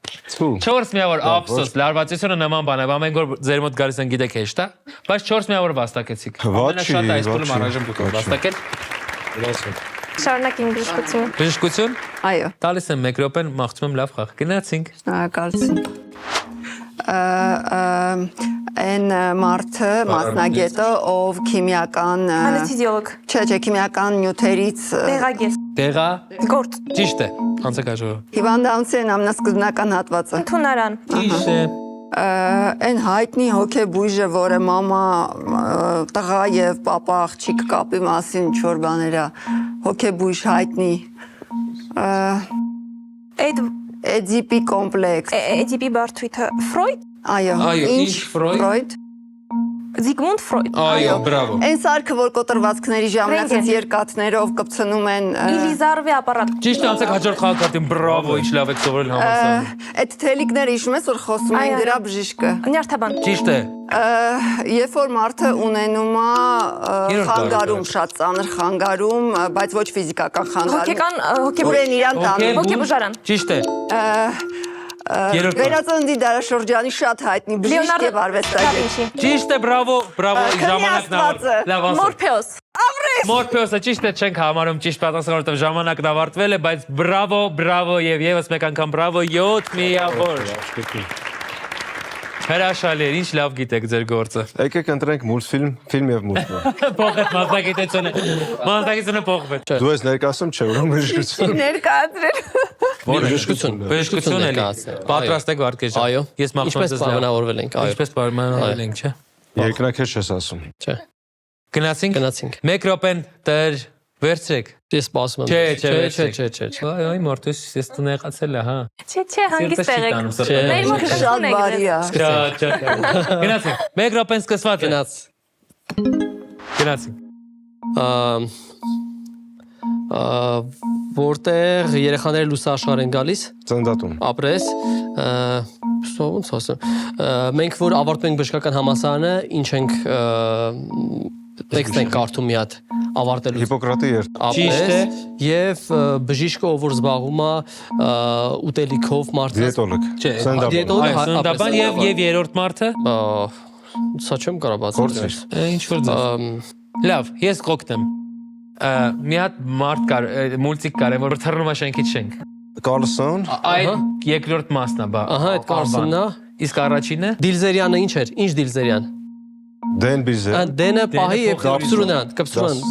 4 միավոր ափսոս, լարվածությունը նման բան է, բա մենք որ ձեր մոտ գալիս են գիտեք հեշտ է, բայց 4 միավոր վաստակեցիք։ Ամենաշատը այս փուլում առայժմ դուք եք վաստակել։ Շարունակենք բժշկություն։ Բժշկություն։ Այո, Տալիս եմ 1 րոպեն, մաղթում եմ լավ խաղ։ Գնացինք։ շնորհակալություն։ Այն մարդը, մասնագետը, ով քիմիական Անեստեզիոլոգ։ չէ, քիմիական նյութերից Տեղագետ։ Տեղա։ Գործ։ Ճիշտ է։ Անցեք հաջող։ հիվանդանոցի ամենասկզբնական հատվածը։ Թունարան։ Ճիշտ է։ Այն հայտնի հոգեբույժը, որը մամա, տղա եւ պապա աղջիկ կապի մասին ինչ-որ բաներ է, հոգեբույժ հայտնի, Էդիպի կոմպլեքս, Էդիպի բարդույթը Ֆրոյդ։ այո, ինչ Ֆրոյդ։ Զիգմունդ Ֆրոյդ։ Այո, բրավո։ Այն սարքը, որ կոտրվածքների ժամանակ Ռենտգեն։ երկաթներով կպցնում են, Իլիզարովի ապարատ։ Ճիշտ է, անցեք հաջող խաղակարտին, բրավո, ինչ լավ եք սովորել համալսարանում։ այդ թելիկները հիշում ես, որ խոսում են դրա բժիշկը։ Նյարդաբան։ Ճիշտ է։ Երբ որ մարդը ունենում է խանգարում, շատ ծանր խանգարում, բայց ոչ ֆիզիկական Հոգեկան, խանգարում, ուրեն իրան տանում։ հոգեբուժարան։ Ճիշտ է։ Երրորդ բան։ Վերածննդի դարաշրջանի շատ հայտնի բժիշկ եւ արվեստագետ։ Ճիշտ է, բրավո, բրավո, ժամանակն ավարտվել։ Լավ ասա։ Մորփեոս։ Մորփեոսը ճիշտ է, չենք համարում ճիշտ պատասխանը, որովհետև ժամանակն ավարտվել է, բայց բրավո, բրավո եւ եւս մեկ անգամ բրավո 7 միավոր։ Հրաշալի էր, ինչ լավ գիտեք ձեր գործը։ Եկեք ընտրենք մուլտֆիլմ, ֆիլմ եւ մուլտֆիլմ։ Փոխեց մասնակիցությունը փոխվեց։ Դու ես ներկայացում չէ, ուրեմն բժշկություն։ Ներկայացրել։ Բժշկություն։ Բժշկություն էլի։ Պատրաստ եք Վարդգես ջան։ Այո։ Ես մաղթում եմ Ինչպես պայմանավորվել ենք, այո։ Ինչպես պայմանավորվել ենք, չէ։ Երկնակետ չես ասում։ Չէ։ Գնացինք։ Գնացինք։ 1 րոպեն տեր վերցրեք։ Ես սպասում եմ։ Չէ։ Այ մորտուս ես տուն եղացել է, հա։ Չէ, հանգիստ եղեք։ Մեր մոտ Շատ բարի է։ Շատ։ Գնացինք։ 1 րոպեն սկսված է։ Գնաց։ Գնացինք։ Որտեղ երեխաները լուսաշխար են գալիս, Ծննդատուն։ ապրես, ոնց ասեմ, մենք որ ավարտում ենք բժշկական համալսարանը, ինչ ենք տեքստ ենք կարդում մի հատ ավարտելու Հիպոկրատի երթ։ ապրես եւ բժիշկը ով որ զբաղվում է ուտելիքով մարդը Դիետոլոգ։ Չէ, դիետոլոգ, սննդաբան եւ երրորդ մարդը։ սա չեմ կարող բացատրել։ Ինչ որ ձեզ։ Լավ, ես կօգնեմ։ Մի հատ մարդ կար, մուլտիկ կար, որ թռնում է շենքից շենք։ Կարլսոն։ Այդ երկրորդ մասն է, բա։ Ահա այդ Կարսոնն է։ Իսկ առաջինը։ Դիլզերյանը ինչ էր։ Ինչ Դիլզերյան։ Դեն Բիզեր։ Դենը պահի եւ կապսուրունան,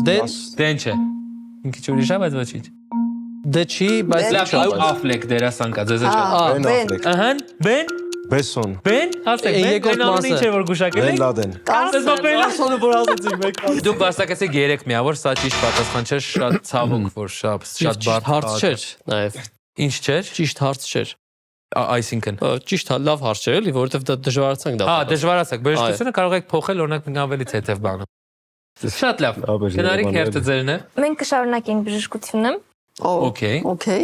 դեն Դեն չէ։ Ինչ ուրիշ է, բայց ոչինչ։ դե չի, բայց Լավ, Աֆլեկ դերասան կա, ձեզ է։ Բեն։ Ահա, Բեն, Բեսոն։ Բեն, ասեք, Բեն անունը ինչ է որ գուշակել Բեն եք։ Լադեն։ Կարսոնը որ ասեցիք մեկ։ Դուք բացակեցեք 3 միավոր, սա ճիշտ պատասխան չէր, շատ ցավոք, որ շատ բարդ հարց չէր, նաեւ։ Ինչ չէր։ Ճիշտ հարց չէր։ Այսինքն։ Ճիշտ լավ հարց չէր, էլի, որովհետեւ դա դժվարացանք դա։ Հա, դժվարացեք, բժշկությունը կարող եք փոխել օրինակ ավելի թեթև բանը։ Շատ լավ։ Գնարիք հերթը ձերն է։ Մենք կշարունակենք բժշկությունը։ Okay։ Okay։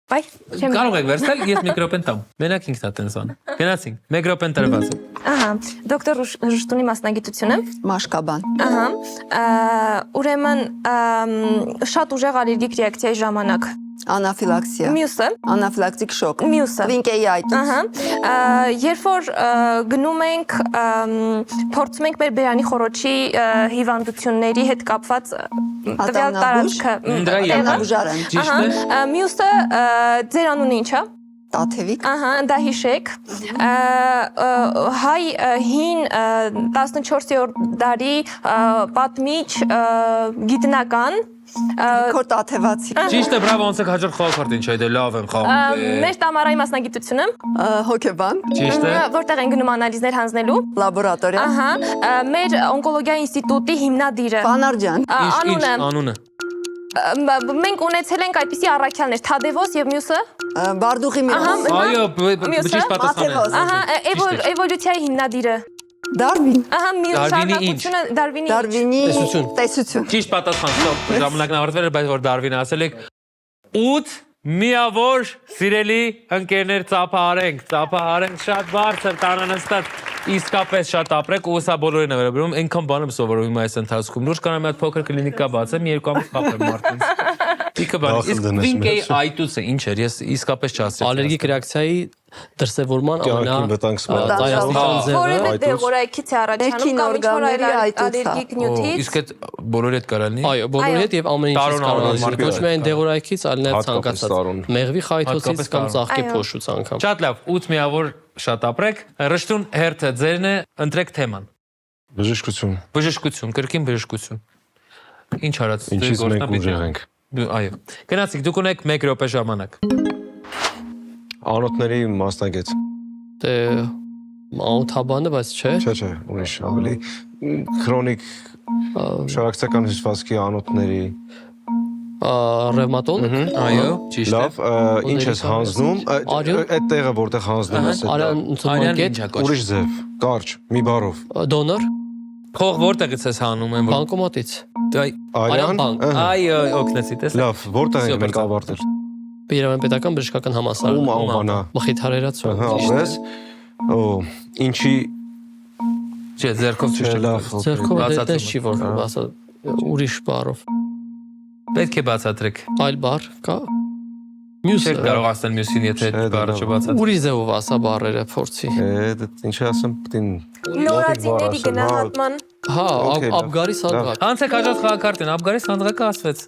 Բայ, չեմ Կարող եք վերցնել, ես մի րոպեն տամ։ Մենակ ինքն է տենսան։ Գնացինք։ 1 րոպեն տրված է։ Ահա, դոկտոր Ռուշտունի մասնագիտությունը։ Մաշկաբան։ Ահա, ուրեմն շատ ուժեղ ալերգիկ ռեակցիայի ժամանակ։ Անաֆիլաքսիա։ Մյուսը, Անաֆիլակտիկ շոկ։ մյուսը։ Վինկեի այտուց։ Ահա, երբ որ գնում ենք, փորձում ենք մեր բերանի խորոչի հիվանդությունների հետ կապված տվյալ տարածքը։ Ատամնաբուժարան։ Ճիշտ է։ Ահա, մյուսը ձեր անունը ի՞նչ է։ Տաթևիկ։ Ահա, դա հիշեք։ Հայ հին 14-րդ դարի պատմիչ գիտնական Քո տաթևացի։ Ճիշտ է, բրավո, ոնց եք հաջող խաղակարդ ինչ է, դե լավ են խաղում։ մեր տամարայի մասնագիտությունը, Հոգեբան։ Ճիշտ է։ որտեղ են գնում անալիզներ հանձնելու։ Լաբորատորիա։ Ահա, մեր օնկոլոգիա ինստիտուտի հիմնադիրը։ Ֆանարջան։ Անունը։ Մենք ունեցել ենք այդպիսի առաքյալներ, Թադևոս եւ մյուսը։ Բարդուղի Ահա, Միրոս։ Այո, ճիշտ պատասխան է։ Ահա, էվոլյուցիայի հիմնադիրը։ Դարվին։ Ահա, Դարվինի ինչ։ Դարվինի։ Դարվինի Տեսություն։ տեսություն։ Ճիշտ պատասխան, ստոպ, ժամանակն ավարտվել է, բայց որ Դարվինը ասել եք 8 միավոր սիրելի ընկերներ ծափահարենք շատ բարձր տանանստած իսկապես շատ ապրեք ու սա բոլորին է վերաբերում այնքան բան եմ սովորում հիմա այս ընթացքում լուրջ կանեմ մի հատ փոքր կլինիկա բացեմ երկու ամիս խափեմ մարդուն Իսկ վինկեի այտուցը ինչ էր ես իսկապես չասեցի Ալերգիկ ռեակցիայի դրսևորման ամենատայրաստիճան ձևը որևէ դեղորայքից է առաջանում կամ ինչ-որ ալերգիկ նյութից Իսկ այդ բոլորի հետ կարող լինի Այո, բոլորի հետ եւ ամեն ինչից կարող է ոչ միայն դեղորայքից, այլ նաեւ ցանկացած մեղվի խայթոցից կամ ծաղկի փոշուց անգամ Շատ լավ 8 միավոր շատ ապրեք Ռշտուն հերթը ձերն է ընտրեք թեման Բժշկություն կրկին բժշկություն Ինչ արած Ինչից մենք ուժեղ ենք Այո Գնացիք դուք ունեք 1 րոպե ժամանակ Անոթների մասնագետ Դե անոթաբանը բայց չէ Չէ ուրիշ ավելի քրոնիկ շարակցական հյուսվածքի անոթների ռևմատոլոգ Այո ճիշտ է Լավ ինչ ես հանձնում այդ տեղը որտեղ հանձնում ես ուրիշ ձև կարճ մի բառով դոնոր Փող որտեղից ես հանում եմ բանկոմատից Արյան Այո օգնեցի տես Լավ որտեղ ենք մենք ավարտել Երևանպետական բժշկական համալսարան անվանա Մխիթարերացու ապրես ինչի Չէ ձերքով ճիշտ ձերքով դες չի որ ասա ուրիշ բառով Պետք է բացատրեք այլ բառ կա Մյուսը Չէ կարող ասել մյուսին եթե բառը չբացատրի Ուրի ձևով ասա բառերը փորձի ինչ ասեմ պիտին նորածինների գնահատման Հա աբգարի սանդղակ Անցեք հաջորդ խաղակարտին աբգարի սանդղակը ասվեց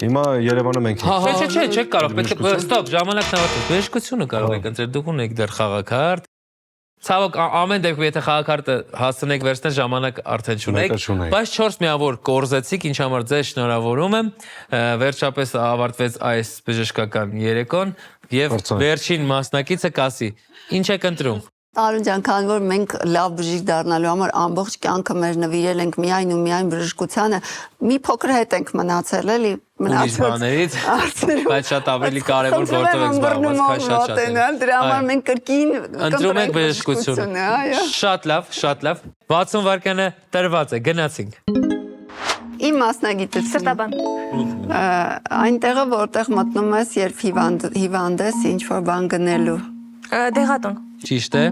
Հիմա Երևանը մենք ենք Չէ չեք կարող պետք է ստոպ ժամանակ նավարտել բժշկությունը կարող եք ընտրել դուք ունեք դեռ խաղակարտ Ցավոք ամեն դեպքում եթե խաղակարտը հասցնեք վերցնել ժամանակ արդեն չունեք բայց 4 միավոր կորզեցիք ինչ համար ձեզ շնորհավորում եմ վերջապես ավարտվեց այս բժշկական երեկոն եւ վերջին մասնակիցը կասի ինչ եք ընտրում Տարուն ջան, քանի որ մենք լավ բժիշկ դառնալու համար ամբողջ կյանքը մեր նվիրել ենք միայն ու միայն բժշկությանը, մի փոքր հետ ենք մնացել, էլի, մնացած բայց շատ ավելի կարևոր գործով եք զբաղված, քան շատ Դրա համար մենք կրկին ընտրում ենք բժշկությունը։ Շատ լավ։ 60 վայրկյանը տրված է, գնացինք։ Իմ մասնագիտությունը Սրտաբան այնտեղը որտեղ մտնում ես, երբ հիվանդ ես ինչ-որ բան գնելու դեղատուն Ճիշտ է։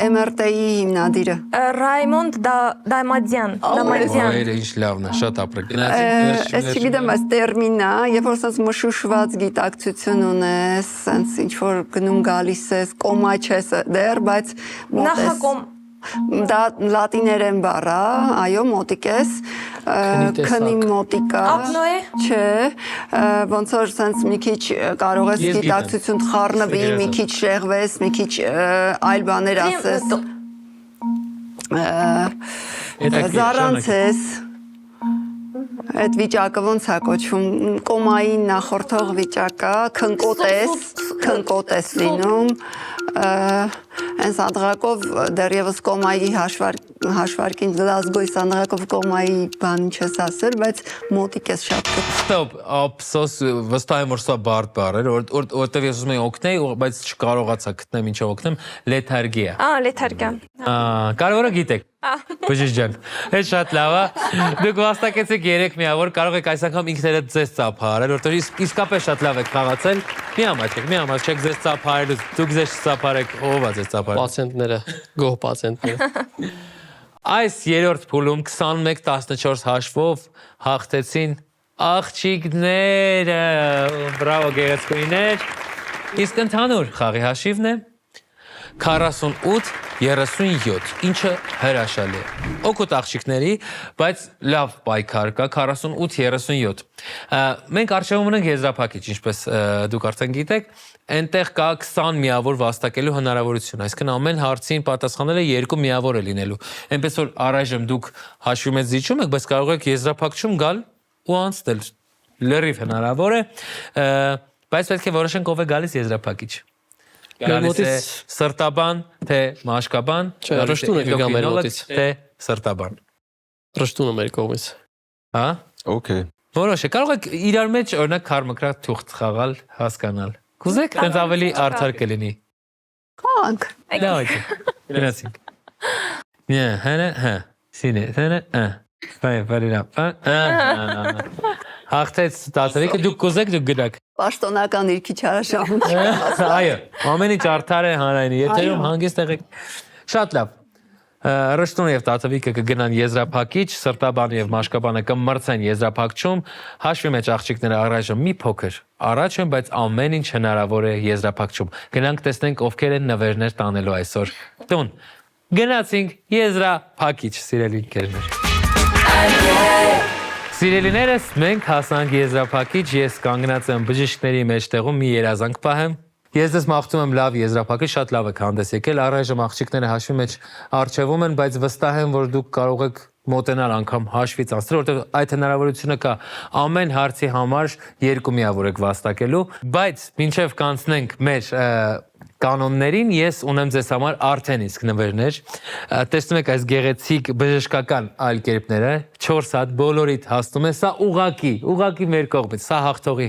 MRT-ի հիմնադիրը Ռայմոնդ Դամադյան Այո, ինչ լավն է, շատ ապրեք։ Գնացինք։ Ես չգիտեմ, այս տերմինն է, երբ որ ասած մշուշված գիտակցություն ունես, sense ինչ որ գնում գալիս ես, կոմա չես դեռ, բայց Նախակոմ դա լատիներեն բառ է, այո, մոտիկ ես, քնի մոտիկա, Ապնոե չէ, ոնց որ sense մի քիչ կարող ես գիտակցություն խառնվի, մի քիչ շեղվես, մի քիչ այլ բաներ ասես, զառանցես, այդ վիճակը ոնց է կոչվում, կոմայի նախորդող վիճակա, քնկոտ ես լինում, Այն սանդղակով դեռևս կոմայի հաշվարկին Գլազգոյի սանդղակով կոմայի բան չես ասել, բայց մոտիկ ես շատ կտ։ Ստոպ, ափսոս վստահ եմ որ սա բարդ բառ էր, որտեղ ես ուզում եի օգնել, բայց չկարողացա գտնել ինչով օգնեմ, լեթարգիա։ լեթարգիա Կարևորը գիտեք։ Բժիշկ ջան, այդ շատ լավ է։ Դուք վաստակեցիք 3 միավոր, կարող եք այս անգամ ինքներդ ձեզ ծափահարել, որտեղ իսկապես շատ լավ եք խաղացել։ Մի համար չեք ձեզ ծափահարել, դուք ձեզ չծափահարեք, ով է ձեզ ծափահարել։ Պացիենտները, գոհ պացիենտները։ Այս երրորդ փուլում 21-14 հաշվով հաղթեցին աղջիկները։ Բրավո գեղեցկուհիներ։ Իսկ ընդհանուր խաղի հաշիվն է 48-37, ինչը հրաշալի է։ Օգուտ աղջիկների, բայց լավ պայքար կա 48-37։ Մենք արժևում ունենք եզրափակիչ, ինչպես դուք արդեն գիտեք, այնտեղ կա 20 միավոր վաստակելու հնարավորություն, այսինքն ամեն հարցին պատասխանելը 2 միավոր է լինելու։ Այնպես որ առայժմ դուք հաշվի մեջ զիջում եք, բայց կարող եք եզրափակչում գալ ու անցնել։ Լրիվ հնարավոր է, բայց պետք է որոշենք ով է գալիս եզրափակիչ։ Գալիս է սրտաբան, թե մաշկաբան, Ռշտունը կգա մեր մոտից, թե սրտաբան։ Ռշտունը մեր կողմից։ Հա? Okay։ Որոշ է, կարող եք իրար մեջ օրինակ քարմկրատ թուղթ խաղալ, հասկանալ։ Կուզեք, դենց ավելի արդար կլինի։ Խաղանք։ Լավ է։ Գնացինք։ Սինե, Հաղթեց Տաթևիկը, դուք կուզեք դուք գնաք։ Պաշտոնական իր քիչ հարաշահում։ Այո, ամեն ինչ արդար է հանրային եթերում հանգիստ եղեք։ Շատ լավ։ Ռշտուն եւ Տաթևիկը կգնան եզրափակիչ, Սրտաբան եւ Մաշկաբանը կմրցեն եզրափակչում, հաշվի մեջ աղջիկները առայժմ մի փոքր առաջ են, բայց ամեն ինչ հնարավոր է եզրափակչում։ Գնանք տեսնենք ովքեր են նվերներ տանելու այսօր։ Տուն։ Գնացինք եզրափակիչ, սիրելի ընկերներ։ Սիրելիներս, մենք հասանք եզրափակիչ, ես կանգնած եմ բժիշկների մեջտեղում մի երազանք պահեմ։ Ես դες մաղթում եմ լավ եզրափակիչ, շատ լավ եք հանդես եկել, առայժմ աղջիկները հաշվի մեջ առջևում են, բայց վստահ եմ, որ դուք կարող եք մոտենալ անգամ հաշվից անցնել, որտեղ այդ հնարավորությունը կա ամեն հարցի համար 2 միավոր եք վաստակելու, բայց մինչև կանցնենք մեր կանոններին, ես ունեմ ձեզ համար արդեն իսկ նվերներ։ Տեսնում եք այս գեղեցիկ բժշկական այլ կերպները, 4 հատ բոլորիդ հասնում է, սա ուղակի մեր կողմից, սա հաղթողի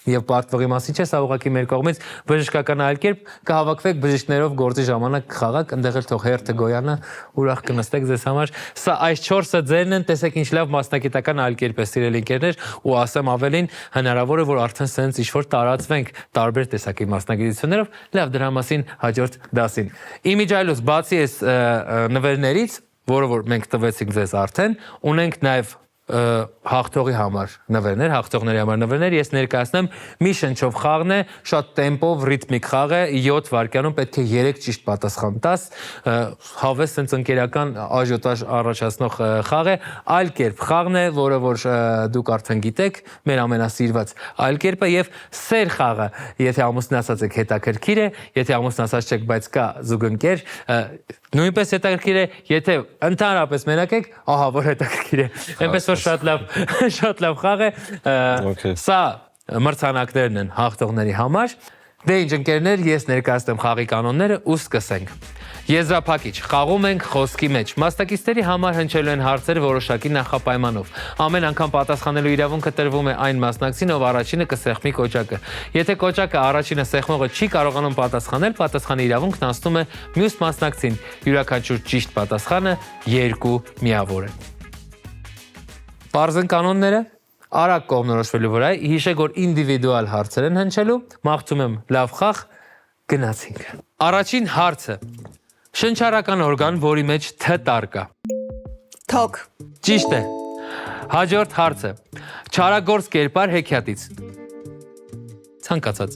եւ պարտվողի մասին չէ, սա ուղակի մեր կողմից բժշկական այլ կերպ, կհավաքվեք բժիշկներով գործի ժամանակ կխաղաք, այնտեղ էլ թող հերթը գոյանը, ուրախ կնստեք ձեզ համար։ Սա այս 4-ը ձերն են, տեսեք ինչ լավ մասնագիտական այլ կերպ է, սիրելի ընկերներ, ու ասեմ ավելին, հնարավոր է որ արդեն սենց ինչ-որ տարածվենք տարբեր տեսակի մասնագիտություններով, լավ դրա մասին հաջորդ դասին։ Իմիջայլոս բացի այս նվերներից, որը որ մենք տվեցինք ձեզ արդեն, ունենք նաև հաղթողի համար նվերներ, հաղթողների համար նվերներ, ես ներկայացնեմ մի շնչով խաղն է, շատ տեմպով, ռիթմիկ խաղ է, 7 վայրկյանում պետք է 3 ճիշտ պատասխան տաս, հավես սենց ընկերական աժիոտաժ առաջացնող խաղ է, այլ կերպ խաղն է, որը որ դուք արդեն գիտեք, մեր ամենասիրված այլ կերպը եւ սեր խաղը, եթե ամուսնացած եք հետաքրքիր է, եթե ամուսնացած չեք, բայց կա զուգընկեր, նույնպես հետաքրքիր է, եթե ընդհանրապես մենակ եք, ահա որ հետաքրքիր է, այնպես որ շատ լավ խաղ է, սա մրցանակներն են հաղթողների համար, դե ինչ ընկերներ, ես ներկայացնեմ խաղի կանոնները ու սկսենք։ Եզրափակիչ, խաղում ենք խոսքի մեջ, մասնակիցների համար հնչելու են հարցեր որոշակի նախապայմանով, ամեն անգամ պատասխանելու իրավունքը տրվում է այն մասնակցին, ով առաջինը կսեղմի կոճակը, եթե կոճակը առաջինը սեղմողը չի կարողանում պատասխանել, պատասխանի իրավունքն անցնում է մյուս մասնակցին, յուրաքանչյուր ճիշտ պատասխանը 2 միավոր է։ Պարզ են կանոնները, արագ կողմնորոշվելու վրա, հիշեք, որ ինդիվիդուալ հարցեր են հնչելու, մաղթում եմ լավ խաղ, գնացինք։ Առաջին հարցը, շնչառական օրգան, որի մեջ Თ տառ կա։ Թոք, Ճիշտ է։ Հաջորդ հարցը, չարագործ կերպար հեքիաթից։ Ցանկացած։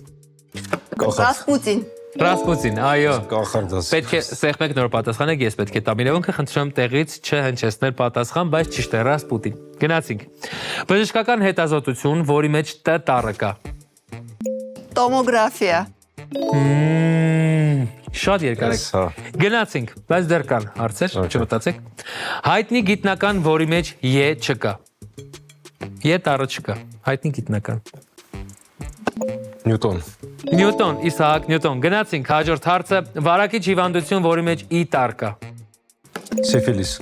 Ռասպուտին, Ռասպուտին, այո։ Կախարդաս։ Պետք է սեղմեք նոր պատասխանեք, ես պետք է տամ իրավունքը, խնդրում եմ տեղից չհնչեցնել պատասխան, բայց ճիշտ է, Ռասպուտին։ Գնացինք։ Բժշկական հետազոտություն, որի մեջ Տ տառը կա։ տոմոգրաֆիա, Շատ երկար եք։ Գնացինք, բայց դեռ կան հարցեր, չմտածեք։ Հայտնի գիտնական, որի մեջ Ե չկա։ Ե տառը չկա։ Հայտնի գիտնական։ Նյուտոն, Իսահակ Նյուտոն։ Գնացինք, հաջորդ հարցը, վարակիչ հիվանդություն, որի մեջ I տառ կա։ Սիֆիլիս։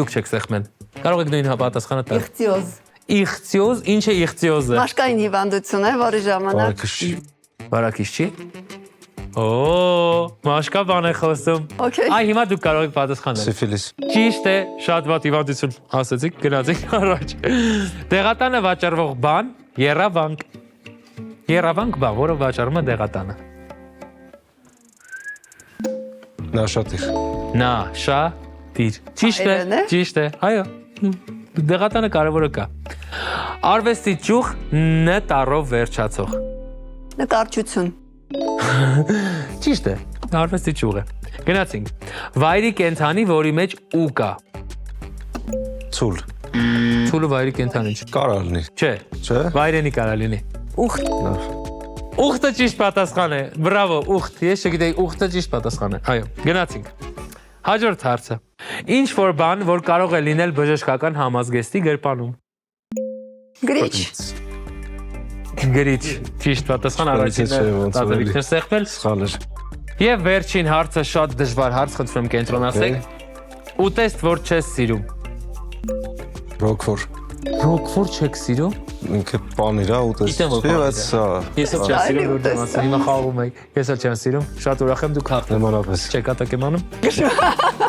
Դուք չեք սեղմեն։ Կարող եք նույն պատասխանը տալ։ իխտիոզ, Իխտիոզ, ինչ է իխտիոզը։ մաշկային հիվանդություն է, որի ժամանակ Վարակիչ չի։ Օ, մաշկաբան է խոսում։ Okay. Այ հիմա դուք կարող եք պատասխանել։ Սիֆիլիս։ Ճիշտ է, շատ վատ հիվանդություն ասացիք, գնացիք առաջ։ Դեղատանը վաճառվող բան, եռավանք։ Եռավանք բան, որը վաճառում է դեղատանը։ Նաշատիր։ Նաշատիր։ Ճիշտ է, Հայերեն է։ ճիշտ է, այո։ Դեղատանը կարևորը կա։ Արվեստի ճյուղ Ն տառով վերջացող։ նկարչություն, Ճիշտ է, արվեստի ճյուղ է։ Գնացինք։ Վայրի կենդանի, որի մեջ ու կա։ Ցուլ։ Ցուլը վայրի կենդանի չէ։ Կարա լինի։ Չէ։ Չէ։ Վայրենի կարա լինի։ Ուխտ։ Ուխտը ճիշտ պատասխան է։ Բրավո, ուխտ։ Ես չգիտեի, ուխտը ճիշտ պատասխան է։ Այո, գնացինք։ Հաջորդ հարցը։ Ինչ որ բան, որ կարող է լինել բժշկական համազգեստի գրպանում։ գրիչ, Գրիչ, ճիշտ պատասխան առաջինը տատելիքներ սեղմել։ Սխալ էր։ Եվ վերջին հարցը շատ դժվար հարց, խնդրում եմ կենտրոնացեք։ Ուտեստ, որ չես սիրում։ Ռոկֆոր։ Ռոկֆոր չեք սիրում։ Ինքը պանիր է ուտես։ Գիտեմ, որ պանիր է։ Ես էլ չեմ սիրում, որ դու ասես, հիմա խաղում եք։ Ես էլ չեմ սիրում։ Շատ ուրախ եմ դուք հաղթել։ Նմանապես։ Չեկատակ եմ անում։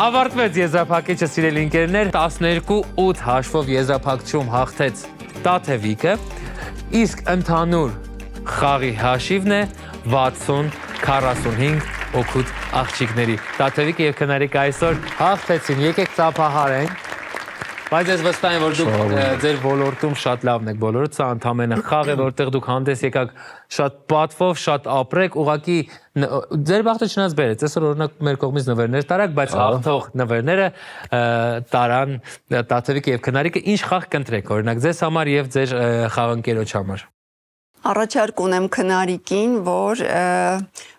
Ավարտվեց եզրափակիչը, սիրելի ընկերներ, 12-8 հաշվով եզրափակչում հաղթեց տաթևիկը, իսկ ընդհանուր խաղի հաշիվն է 60-45 օգուտ աղջիկների։ Տաթևիկը եւ քնարիկը այսօր հաղթեցին, եկեք ծափահարենք։ Բայց ես վստահ եմ, որ դուք ձեր ոլորտում շատ լավն եք բոլորը, սա ընդամենը խաղ է, որտեղ դուք հանդես եկաք շատ պատվով, շատ ապրեք, ուղղակի ձեր բախտը չնայած բերեց, այսօր օրինակ մեր կողմից նվերներ տարակ, բայց հաղթող նվերները տարան տաթևիկը եւ քնարիկը, ինչ խաղ կընտրեք, օրինակ ձեզ համար եւ ձեր խաղընկերոջ համար։ Առաջարկ ունեմ քնարիկին, որ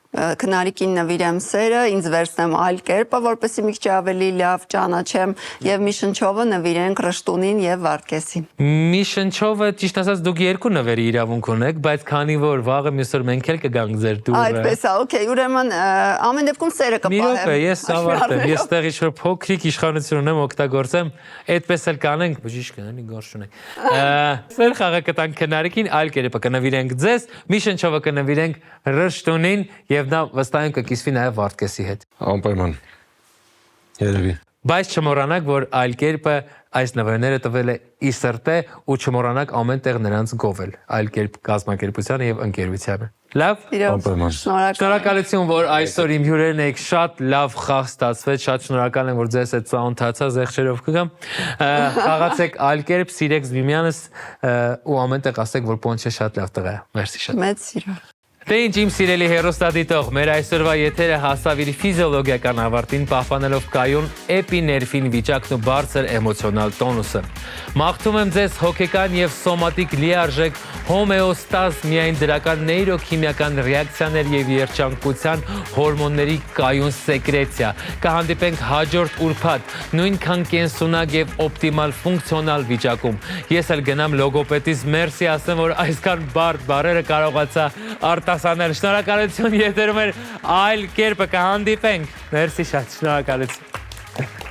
քնարիկին նվիրեմ սերը, ինձ վերցնեմ այլ կերպը, որպեսզի մի քիչ ավելի լավ ճանաչեմ եւ Միշնչովը նվիրենք Ռշտունին եւ Վարդգեսին։ Միշնչովը ճիշտ ասած դուք երկու նվերի իրավունք ունեք, բայց քանի որ վաղը մյուսօր մենք էլ կգանք ձեր դուրը։ Այդպես է, օքեյ, ուրեմն ամեն դեպքում սերը կպահեմ։ Մի րոպե, ես ավարտեմ, ես տեղի շուտ փոքրիկ իշխանություն ունեմ, օգտագործեմ, այդպես էլ կանենք, բժիշկ կնանի գործ ունենք։ Սեր խաղը կտանք քնարիկին, այլ կերպը կնվիրենք ձեզ, Միշնչովը կնվիրենք Ռշտունին եւ նա վստահ եմ կկիսվի նաև Վարդգեսի հետ։ Անպայման։ Երևի։ Բայց չմոռանաք, որ այլ կերպը այս նվերները տվել է ի սրտե ու չմոռանաք ամեն տեղ նրանց գովել այլ կերպ կազմակերպությանը եւ ընկերությանը։ Լավ։ Անպայման։ Շնորհակալություն, որ այսօր իմ հյուրերն եք, շատ լավ խաղ ստացվեց, շատ շնորհակալ եմ, որ ձեզ հետ ծանոթացա, զեղչերով կգամ։ Խաղացեք այլ կերպ, սիրեք Զվիմյանս ու ամեն տեղ ասեք, որ Պոնչը շատ լավ տղա է։ Մերսի շատ։ Մեծ սիրո։ Դե ինչ իմ սիրելի հեռուստադիտող, մեր այսօրվա եթերը հասավ իր ֆիզիոլոգիական ավարտին, պահպանելով կայուն էպիներվին վիճակն ու բարձր էմոցիոնալ տոնուսը։ Մաղթում եմ ձեզ հոգեկան եւ սոմատիկ լիարժեք հոմեոստազ, միայն դրական նեյրոքիմիական ռեակցիաներ եւ երջանկության հորմոնների կայուն սեկրեցիա։ Կհանդիպենք հաջորդ ուրբաթ նույնքան կենսունակ եւ օպտիմալ ֆունկցիոնալ վիճակում։ Ես էլ գնամ լոգոպեդից մերսի ասեմ, որ այսքան բարդ բառերը կարողացա արտասանել։ Շնորհակալություն, եթերում էր այլ կերպը կհանդիպենք։ Մերսի շատ, շնորհակալություն։